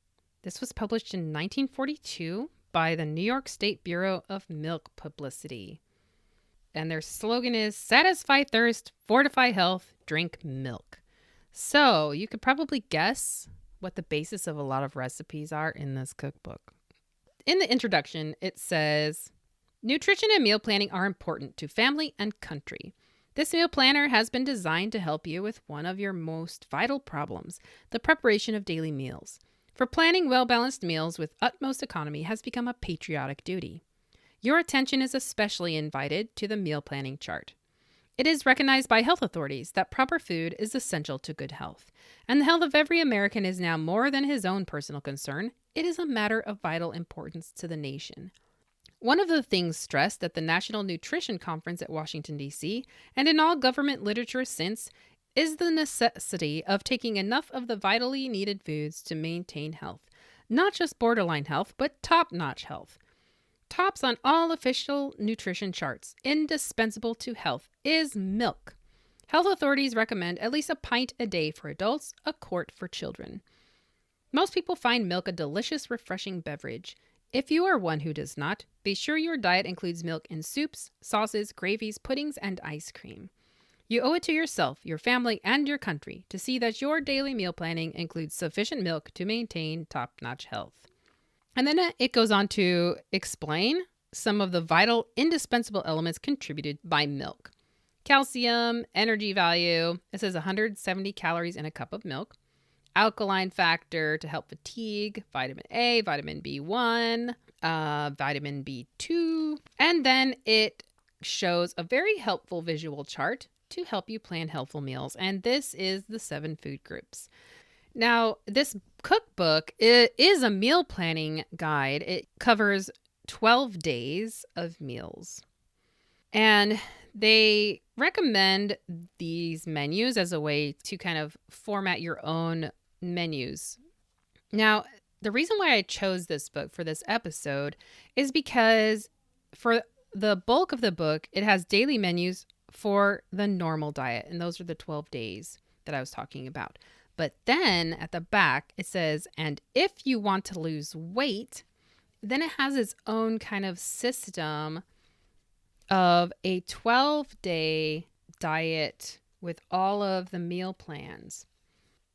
This was published in 1942 by the New York State Bureau of Milk Publicity. And their slogan is Satisfy Thirst, Fortify Health, Drink Milk. So you could probably guess what the basis of a lot of recipes are in this cookbook. In the introduction, it says, nutrition and meal planning are important to family and country. This meal planner has been designed to help you with one of your most vital problems, the preparation of daily meals. For planning well-balanced meals with utmost economy has become a patriotic duty. Your attention is especially invited to the meal planning chart. It is recognized by health authorities that proper food is essential to good health, and the health of every American is now more than his own personal concern. It is a matter of vital importance to the nation. One of the things stressed at the National Nutrition Conference at Washington, D.C., and in all government literature since, is the necessity of taking enough of the vitally needed foods to maintain health. Not just borderline health, but top-notch health. Tops on all official nutrition charts, indispensable to health, is milk. Health authorities recommend at least a pint a day for adults, a quart for children. Most people find milk a delicious, refreshing beverage. If you are one who does not, be sure your diet includes milk in soups, sauces, gravies, puddings, and ice cream. You owe it to yourself, your family, and your country to see that your daily meal planning includes sufficient milk to maintain top-notch health. And then it goes on to explain some of the vital, indispensable elements contributed by milk. Calcium, energy value, it says 170 calories in a cup of milk. Alkaline factor to help fatigue, vitamin A, vitamin B1, vitamin B2. And then it shows a very helpful visual chart to help you plan healthful meals. And this is the 7 food groups. Now, this cookbook is a meal planning guide. It covers 12 days of meals. And they recommend these menus as a way to kind of format your own menus. Now, the reason why I chose this book for this episode is because for the bulk of the book, it has daily menus for the normal diet. And those are the 12 days that I was talking about. But then at the back, it says, and if you want to lose weight, then it has its own kind of system of a 12-day diet with all of the meal plans.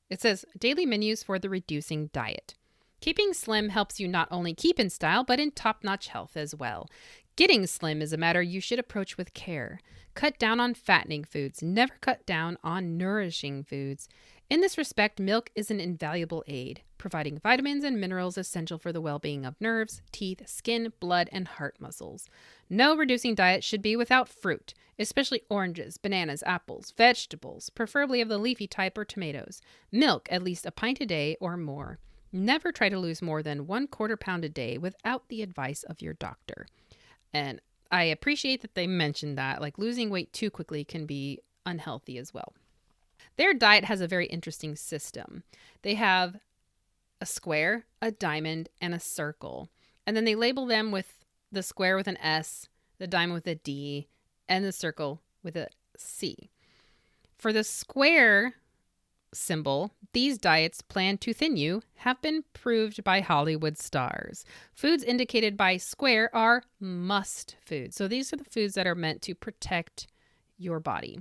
It says, daily menus for the reducing diet. Keeping slim helps you not only keep in style, but in top-notch health as well. Getting slim is a matter you should approach with care. Cut down on fattening foods. Never cut down on nourishing foods. In this respect, milk is an invaluable aid, providing vitamins and minerals essential for the well-being of nerves, teeth, skin, blood, and heart muscles. No reducing diet should be without fruit, especially oranges, bananas, apples, vegetables, preferably of the leafy type or tomatoes. Milk, at least a pint a day or more. Never try to lose more than 1/4 pound a day without the advice of your doctor. And I appreciate that they mentioned that, like losing weight too quickly can be unhealthy as well. Their diet has a very interesting system. They have a square, a diamond, and a circle. And then they label them with the square with an S, the diamond with a D, and the circle with a C. For the square symbol, these diets planned to thin you have been proved by Hollywood stars. Foods indicated by square are must foods. So these are the foods that are meant to protect your body.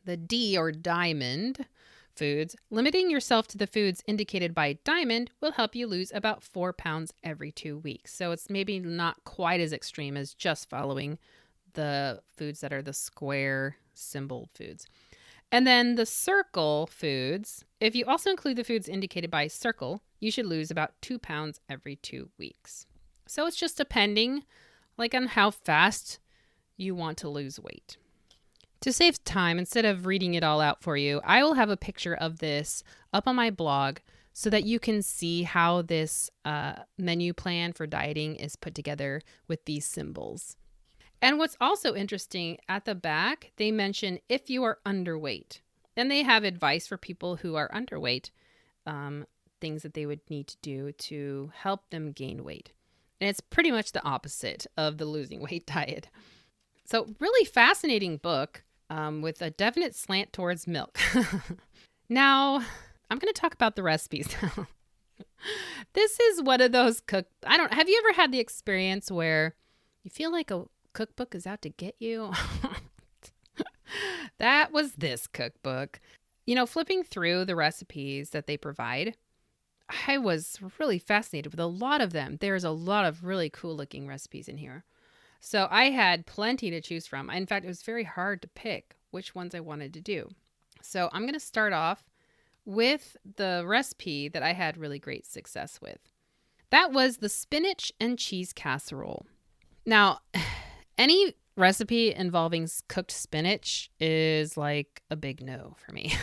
The D or diamond foods, limiting yourself to the foods indicated by diamond will help you lose about 4 pounds every 2 weeks. So it's maybe not quite as extreme as just following the foods that are the square symbol foods. And then the circle foods, if you also include the foods indicated by circle, you should lose about 2 pounds every 2 weeks. So it's just depending on how fast you want to lose weight. To save time, instead of reading it all out for you, I will have a picture of this up on my blog so that you can see how this menu plan for dieting is put together with these symbols. And what's also interesting, at the back, they mention if you are underweight. And they have advice for people who are underweight, things that they would need to do to help them gain weight. And it's pretty much the opposite of the losing weight diet. So really fascinating book with a definite slant towards milk. Now, I'm going to talk about the recipes now. This is one of those have you ever had the experience where you feel like a cookbook is out to get you? That was this cookbook. Flipping through the recipes that they provide, I was really fascinated with a lot of them. There's a lot of really cool looking recipes in here. So I had plenty to choose from. In fact, it was very hard to pick which ones I wanted to do. So I'm going to start off with the recipe that I had really great success with. That was the spinach and cheese casserole. Now, any recipe involving cooked spinach is like a big no for me.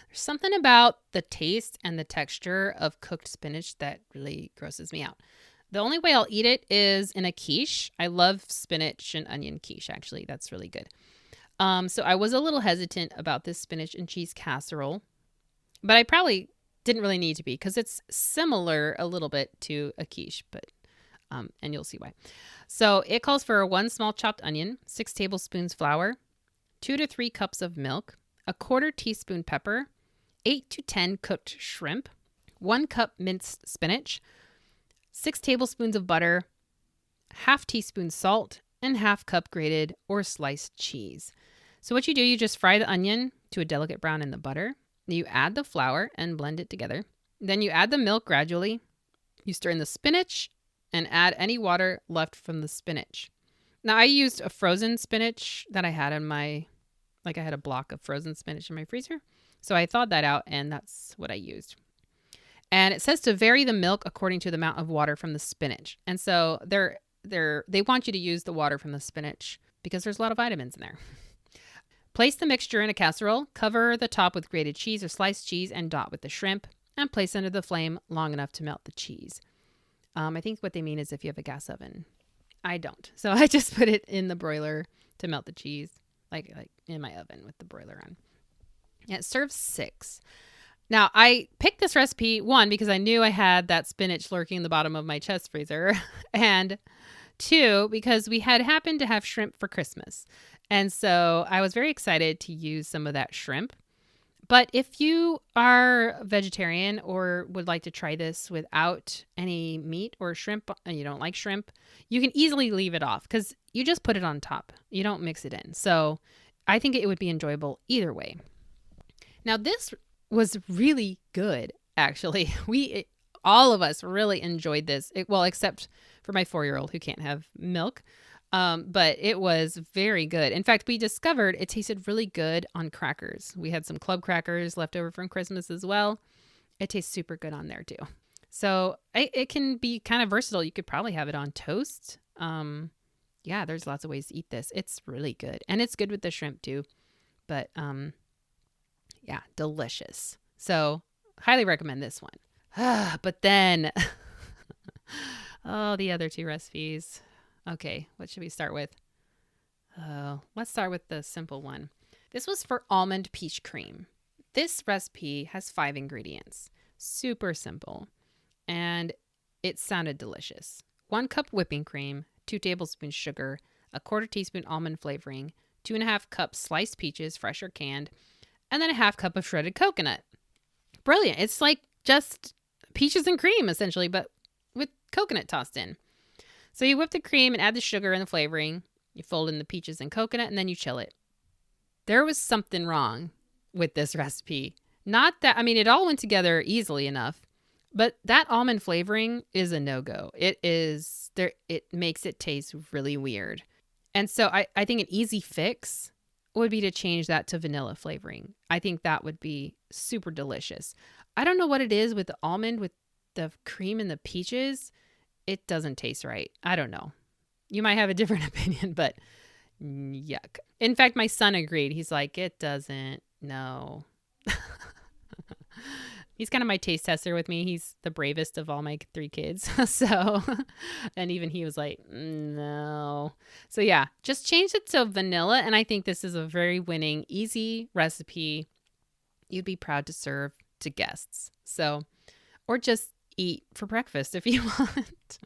There's something about the taste and the texture of cooked spinach that really grosses me out. The only way I'll eat it is in a quiche. I love spinach and onion quiche, actually. That's really good. So I was a little hesitant about this spinach and cheese casserole, but I probably didn't really need to be because it's similar a little bit to a quiche, but and you'll see why. So it calls for 1 small chopped onion, 6 tablespoons flour, 2 to 3 cups of milk, a 1/4 teaspoon pepper, 8 to 10 cooked shrimp, 1 cup minced spinach, 6 tablespoons of butter, 1/2 teaspoon salt, and 1/2 cup grated or sliced cheese. So what you do, you just fry the onion to a delicate brown in the butter. You add the flour and blend it together. Then you add the milk gradually. You stir in the spinach and add any water left from the spinach. Now, I used a frozen spinach that I had I had a block of frozen spinach in my freezer. So I thawed that out, and that's what I used. And it says to vary the milk according to the amount of water from the spinach. And so they want you to use the water from the spinach because there's a lot of vitamins in there. Place the mixture in a casserole, cover the top with grated cheese or sliced cheese, and dot with the shrimp, and place under the flame long enough to melt the cheese. I think what they mean is if you have a gas oven. I don't. So I just put it in the broiler to melt the cheese, like in my oven with the broiler on. And it serves 6. Now, I picked this recipe, 1, because I knew I had that spinach lurking in the bottom of my chest freezer, and 2, because we had happened to have shrimp for Christmas. And so I was very excited to use some of that shrimp. But if you are vegetarian or would like to try this without any meat or shrimp, and you don't like shrimp, you can easily leave it off because you just put it on top. You don't mix it in. So I think it would be enjoyable either way. Now, this was really good, actually. All of us really enjoyed this. Except for my 4-year-old who can't have milk. But it was very good. In fact, we discovered it tasted really good on crackers. We had some club crackers left over from Christmas as well. It tastes super good on there too. So it can be kind of versatile. You could probably have it on toast. Yeah, there's lots of ways to eat this. It's really good. And it's good with the shrimp too. But yeah, delicious. So highly recommend this one. But then, the other 2 recipes. Okay, what should we start with? Let's start with the simple one. This was for almond peach cream. This recipe has 5 ingredients. Super simple. And it sounded delicious. 1 cup whipping cream, 2 tablespoons sugar, a 1/4 teaspoon almond flavoring, 2.5 cups sliced peaches, fresh or canned, and then a 1/2 cup of shredded coconut. Brilliant. It's like just peaches and cream, essentially, but with coconut tossed in. So you whip the cream and add the sugar and the flavoring. You fold in the peaches and coconut, and then you chill it. There was something wrong with this recipe. Not that, it all went together easily enough, but that almond flavoring is a no-go. It makes it taste really weird. And so I think an easy fix would be to change that to vanilla flavoring. I think that would be super delicious. I don't know what it is with the almond, with the cream and the peaches. It doesn't taste right. I don't know. You might have a different opinion, but yuck. In fact, my son agreed. He's like, it doesn't. No. He's kind of my taste tester with me. He's the bravest of all my 3 kids. So, and even he was like, no. So yeah, just change it to vanilla. And I think this is a very winning, easy recipe you'd be proud to serve to guests. So, or just eat for breakfast if you want.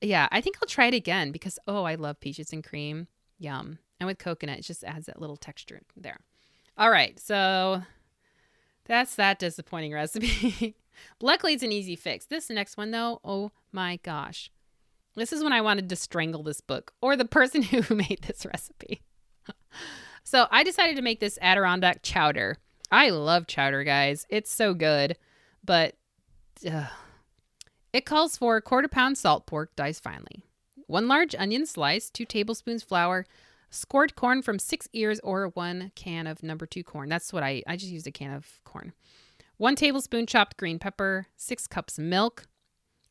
Yeah, I think I'll try it again because, I love peaches and cream. Yum. And with coconut, it just adds that little texture there. All right, so that's that disappointing recipe. Luckily, it's an easy fix. This next one, though, oh my gosh. This is when I wanted to strangle this book or the person who made this recipe. So I decided to make this Adirondack chowder. I love chowder, guys. It's so good, but it calls for 1/4 pound salt pork diced finely, 1 large onion slice, 2 tablespoons flour, scored corn from 6 ears or 1 can of number 2 corn. That's what I just used a can of corn. 1 tablespoon chopped green pepper, 6 cups milk,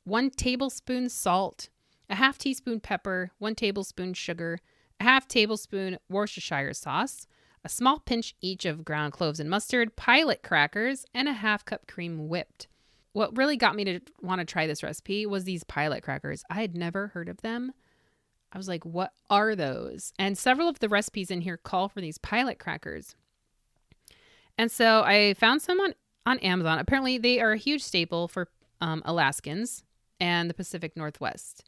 1 tablespoon salt, a half teaspoon pepper, 1 tablespoon sugar, a half tablespoon Worcestershire sauce, a small pinch each of ground cloves and mustard, pilot crackers, and a half cup cream whipped. What really got me to want to try this recipe was these pilot crackers. I had never heard of them. I was like, what are those? And several of the recipes in here call for these pilot crackers. And so I found some on Amazon. Apparently, they are a huge staple for Alaskans and the Pacific Northwest.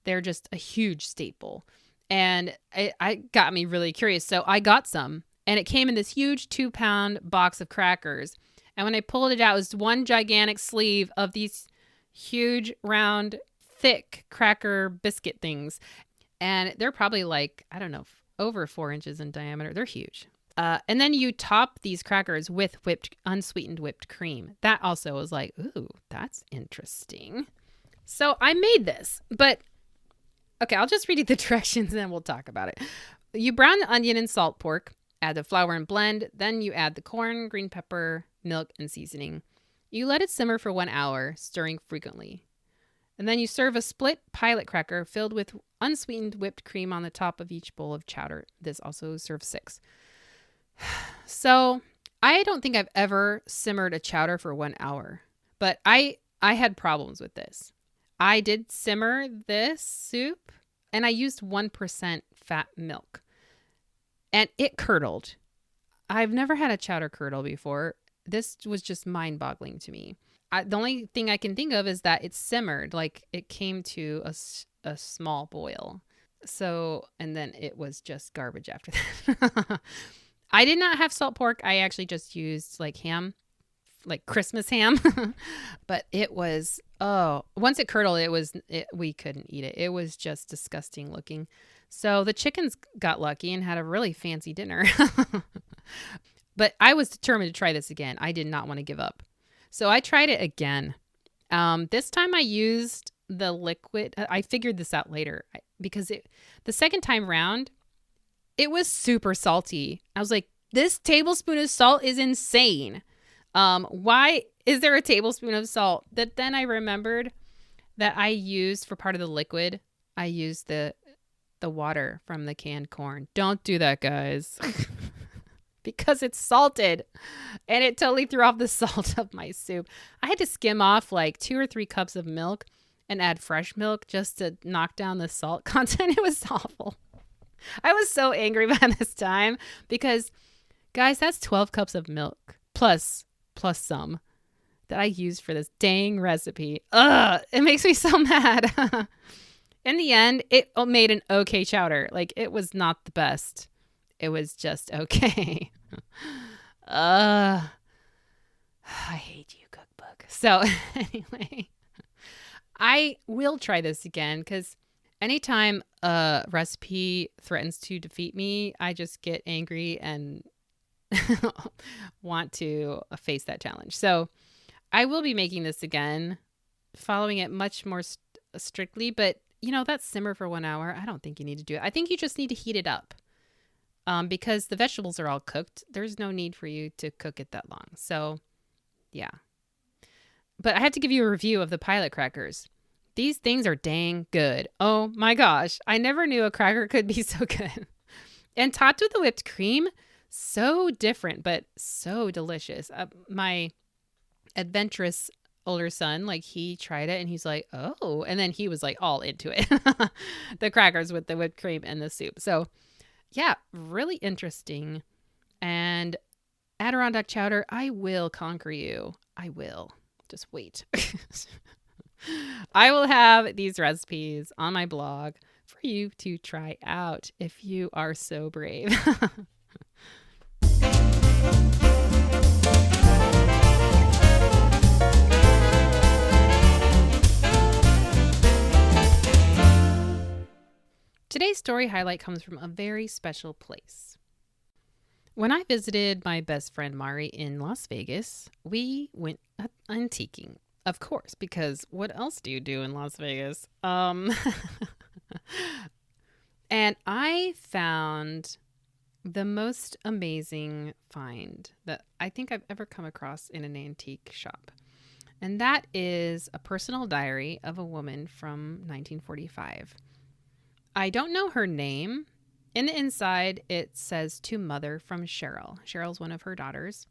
They're just a huge staple. And it got me really curious. So I got some, and it came in this huge 2-pound box of crackers. And when I pulled it out, it was one gigantic sleeve of these huge, round, thick cracker biscuit things. And they're probably like, I don't know, over 4 inches in diameter. They're huge. And then you top these crackers with unsweetened whipped cream. That also was like, ooh, that's interesting. So I made this, but okay, I'll just read you the directions and then we'll talk about it. You brown the onion and salt pork, add the flour and blend. Then you add the corn, green pepper, milk, and seasoning. You let it simmer for 1 hour, stirring frequently. And then you serve a split pilot cracker filled with unsweetened whipped cream on the top of each bowl of chowder. This also serves 6. So I don't think I've ever simmered a chowder for 1 hour, but I had problems with this. I did simmer this soup and I used 1% fat milk and it curdled. I've never had a chowder curdle before. This was just mind-boggling to me. The only thing I can think of is that it simmered, like it came to a small boil. So, and then it was just garbage after that. I did not have salt pork. I actually just used like ham, like Christmas ham. But it was, once it curdled, we couldn't eat it. It was just disgusting looking. So the chickens got lucky and had a really fancy dinner. But I was determined to try this again. I did not want to give up. So I tried it again. This time I used the liquid. I figured this out later because the second time round, it was super salty. I was like, this tablespoon of salt is insane. Why is there a tablespoon of salt? Then I remembered that I used for part of the liquid, I used the water from the canned corn. Don't do that, guys. Because it's salted and it totally threw off the salt of my soup. I had to skim off like 2 or 3 cups of milk and add fresh milk just to knock down the salt content. It was awful. I was so angry by this time because, guys, that's 12 cups of milk plus some that I used for this dang recipe. Ugh, it makes me so mad. In the end, it made an okay chowder. Like, it was not the best. It was just okay. I hate you, cookbook. So anyway, I will try this again because anytime a recipe threatens to defeat me, I just get angry and want to face that challenge. So I will be making this again, following it much more strictly. But, that simmer for 1 hour, I don't think you need to do it. I think you just need to heat it up. Because the vegetables are all cooked, there's no need for you to cook it that long. So, yeah. But I have to give you a review of the pilot crackers. These things are dang good. Oh my gosh. I never knew a cracker could be so good. And topped with the whipped cream, so different, but so delicious. My adventurous older son, like he tried it and he's like, oh, and then he was like all into it. The crackers with the whipped cream and the soup. So, yeah, really interesting. And Adirondack chowder, I will conquer you. I will. Just wait. I will have these recipes on my blog for you to try out if you are so brave. Today's story highlight comes from a very special place. When I visited my best friend Mari in Las Vegas, we went antiquing. Of course, because what else do you do in Las Vegas? And I found the most amazing find that I think I've ever come across in an antique shop. And that is a personal diary of a woman from 1945. I don't know her name. In the inside, it says to mother from Cheryl. Cheryl's one of her daughters.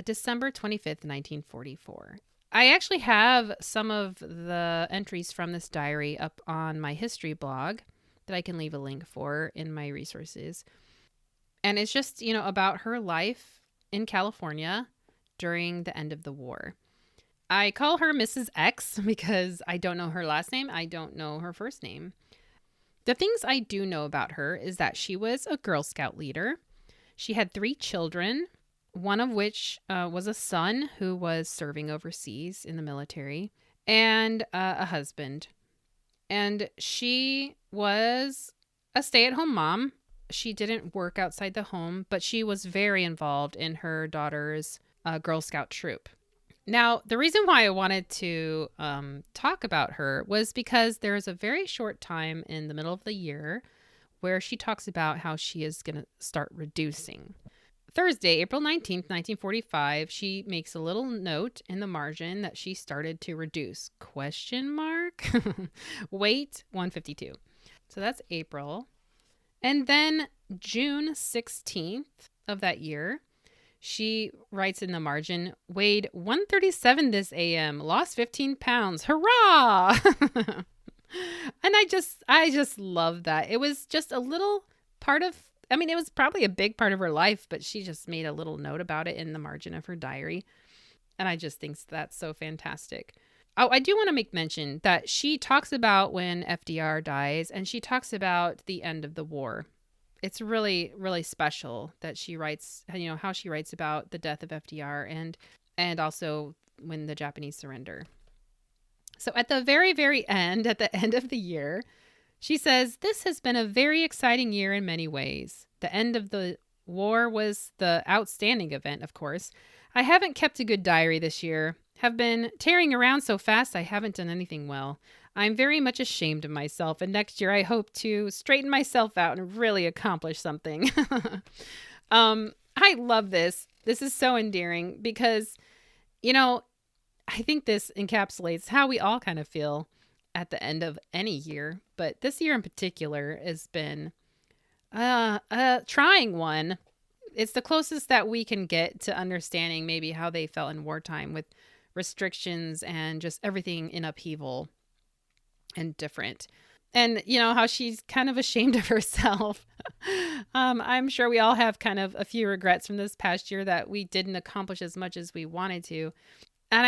December 25th, 1944. I actually have some of the entries from this diary up on my history blog that I can leave a link for in my resources. And it's just, about her life in California during the end of the war. I call her Mrs. X because I don't know her last name. I don't know her first name. The things I do know about her is that she was a Girl Scout leader. She had 3 children, one of which was a son who was serving overseas in the military, and a husband. And she was a stay-at-home mom. She didn't work outside the home, but she was very involved in her daughter's Girl Scout troop. Now, the reason why I wanted to talk about her was because there is a very short time in the middle of the year where she talks about how she is going to start reducing. Thursday, April 19th, 1945, she makes a little note in the margin that she started to reduce. ? Weight 152. So that's April. And then June 16th of that year, she writes in the margin, weighed 137 this AM, lost 15 pounds. Hurrah! And I just love that. It was just a little part of, it was probably a big part of her life, but she just made a little note about it in the margin of her diary. And I just think that's so fantastic. Oh, I do want to make mention that she talks about when FDR dies, and she talks about the end of the war. It's really, really special that she writes, how she writes about the death of FDR and also when the Japanese surrender. So at the very, very end, at the end of the year, she says, "This has been a very exciting year in many ways. The end of the war was the outstanding event, of course. I haven't kept a good diary this year. Have been tearing around so fast I haven't done anything well. I'm very much ashamed of myself, and next year I hope to straighten myself out and really accomplish something." I love this. This is so endearing because, I think this encapsulates how we all kind of feel at the end of any year. But this year in particular has been a trying one. It's the closest that we can get to understanding maybe how they felt in wartime with restrictions and just everything in upheaval and different. And, how she's kind of ashamed of herself. I'm sure we all have kind of a few regrets from this past year that we didn't accomplish as much as we wanted to. And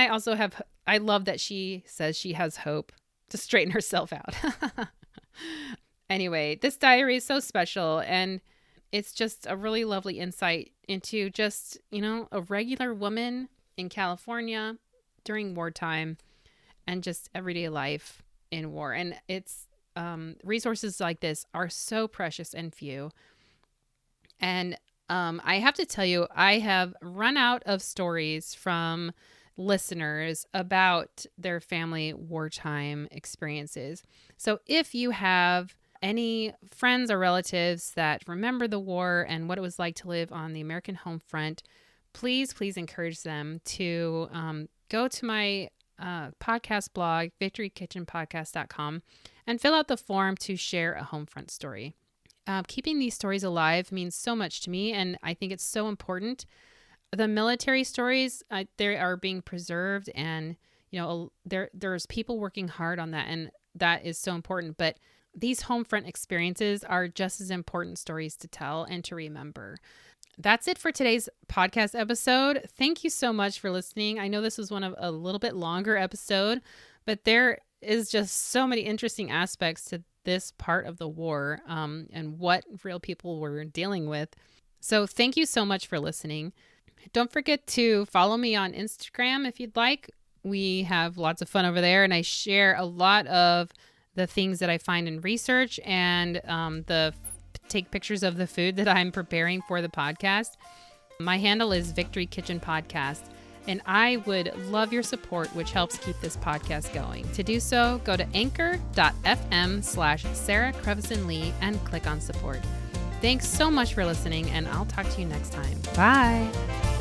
I love that she says she has hope to straighten herself out. Anyway, this diary is so special, and it's just a really lovely insight into just, a regular woman in California during wartime and just everyday life in war. And it's resources like this are so precious and few. And I have to tell you, I have run out of stories from listeners about their family wartime experiences. So if you have any friends or relatives that remember the war and what it was like to live on the American home front, please encourage them to go to my podcast blog, victorykitchenpodcast.com, and fill out the form to share a home front story. Keeping these stories alive means so much to me, and I think it's so important. The military stories, they are being preserved, and there's people working hard on that, and that is so important. But these home front experiences are just as important stories to tell and to remember. That's it for today's podcast episode. Thank you so much for listening. I know this was one of a little bit longer episode, but there is just so many interesting aspects to this part of the war and what real people were dealing with. So thank you so much for listening. Don't forget to follow me on Instagram if you'd like. We have lots of fun over there, and I share a lot of the things that I find in research and take pictures of the food that I'm preparing for the podcast. My handle is Victory Kitchen Podcast. And I would love your support, which helps keep this podcast going. To do so, go to anchor.fm/Sarah Crevisan Lee and click on support. Thanks so much for listening, and I'll talk to you next time. Bye.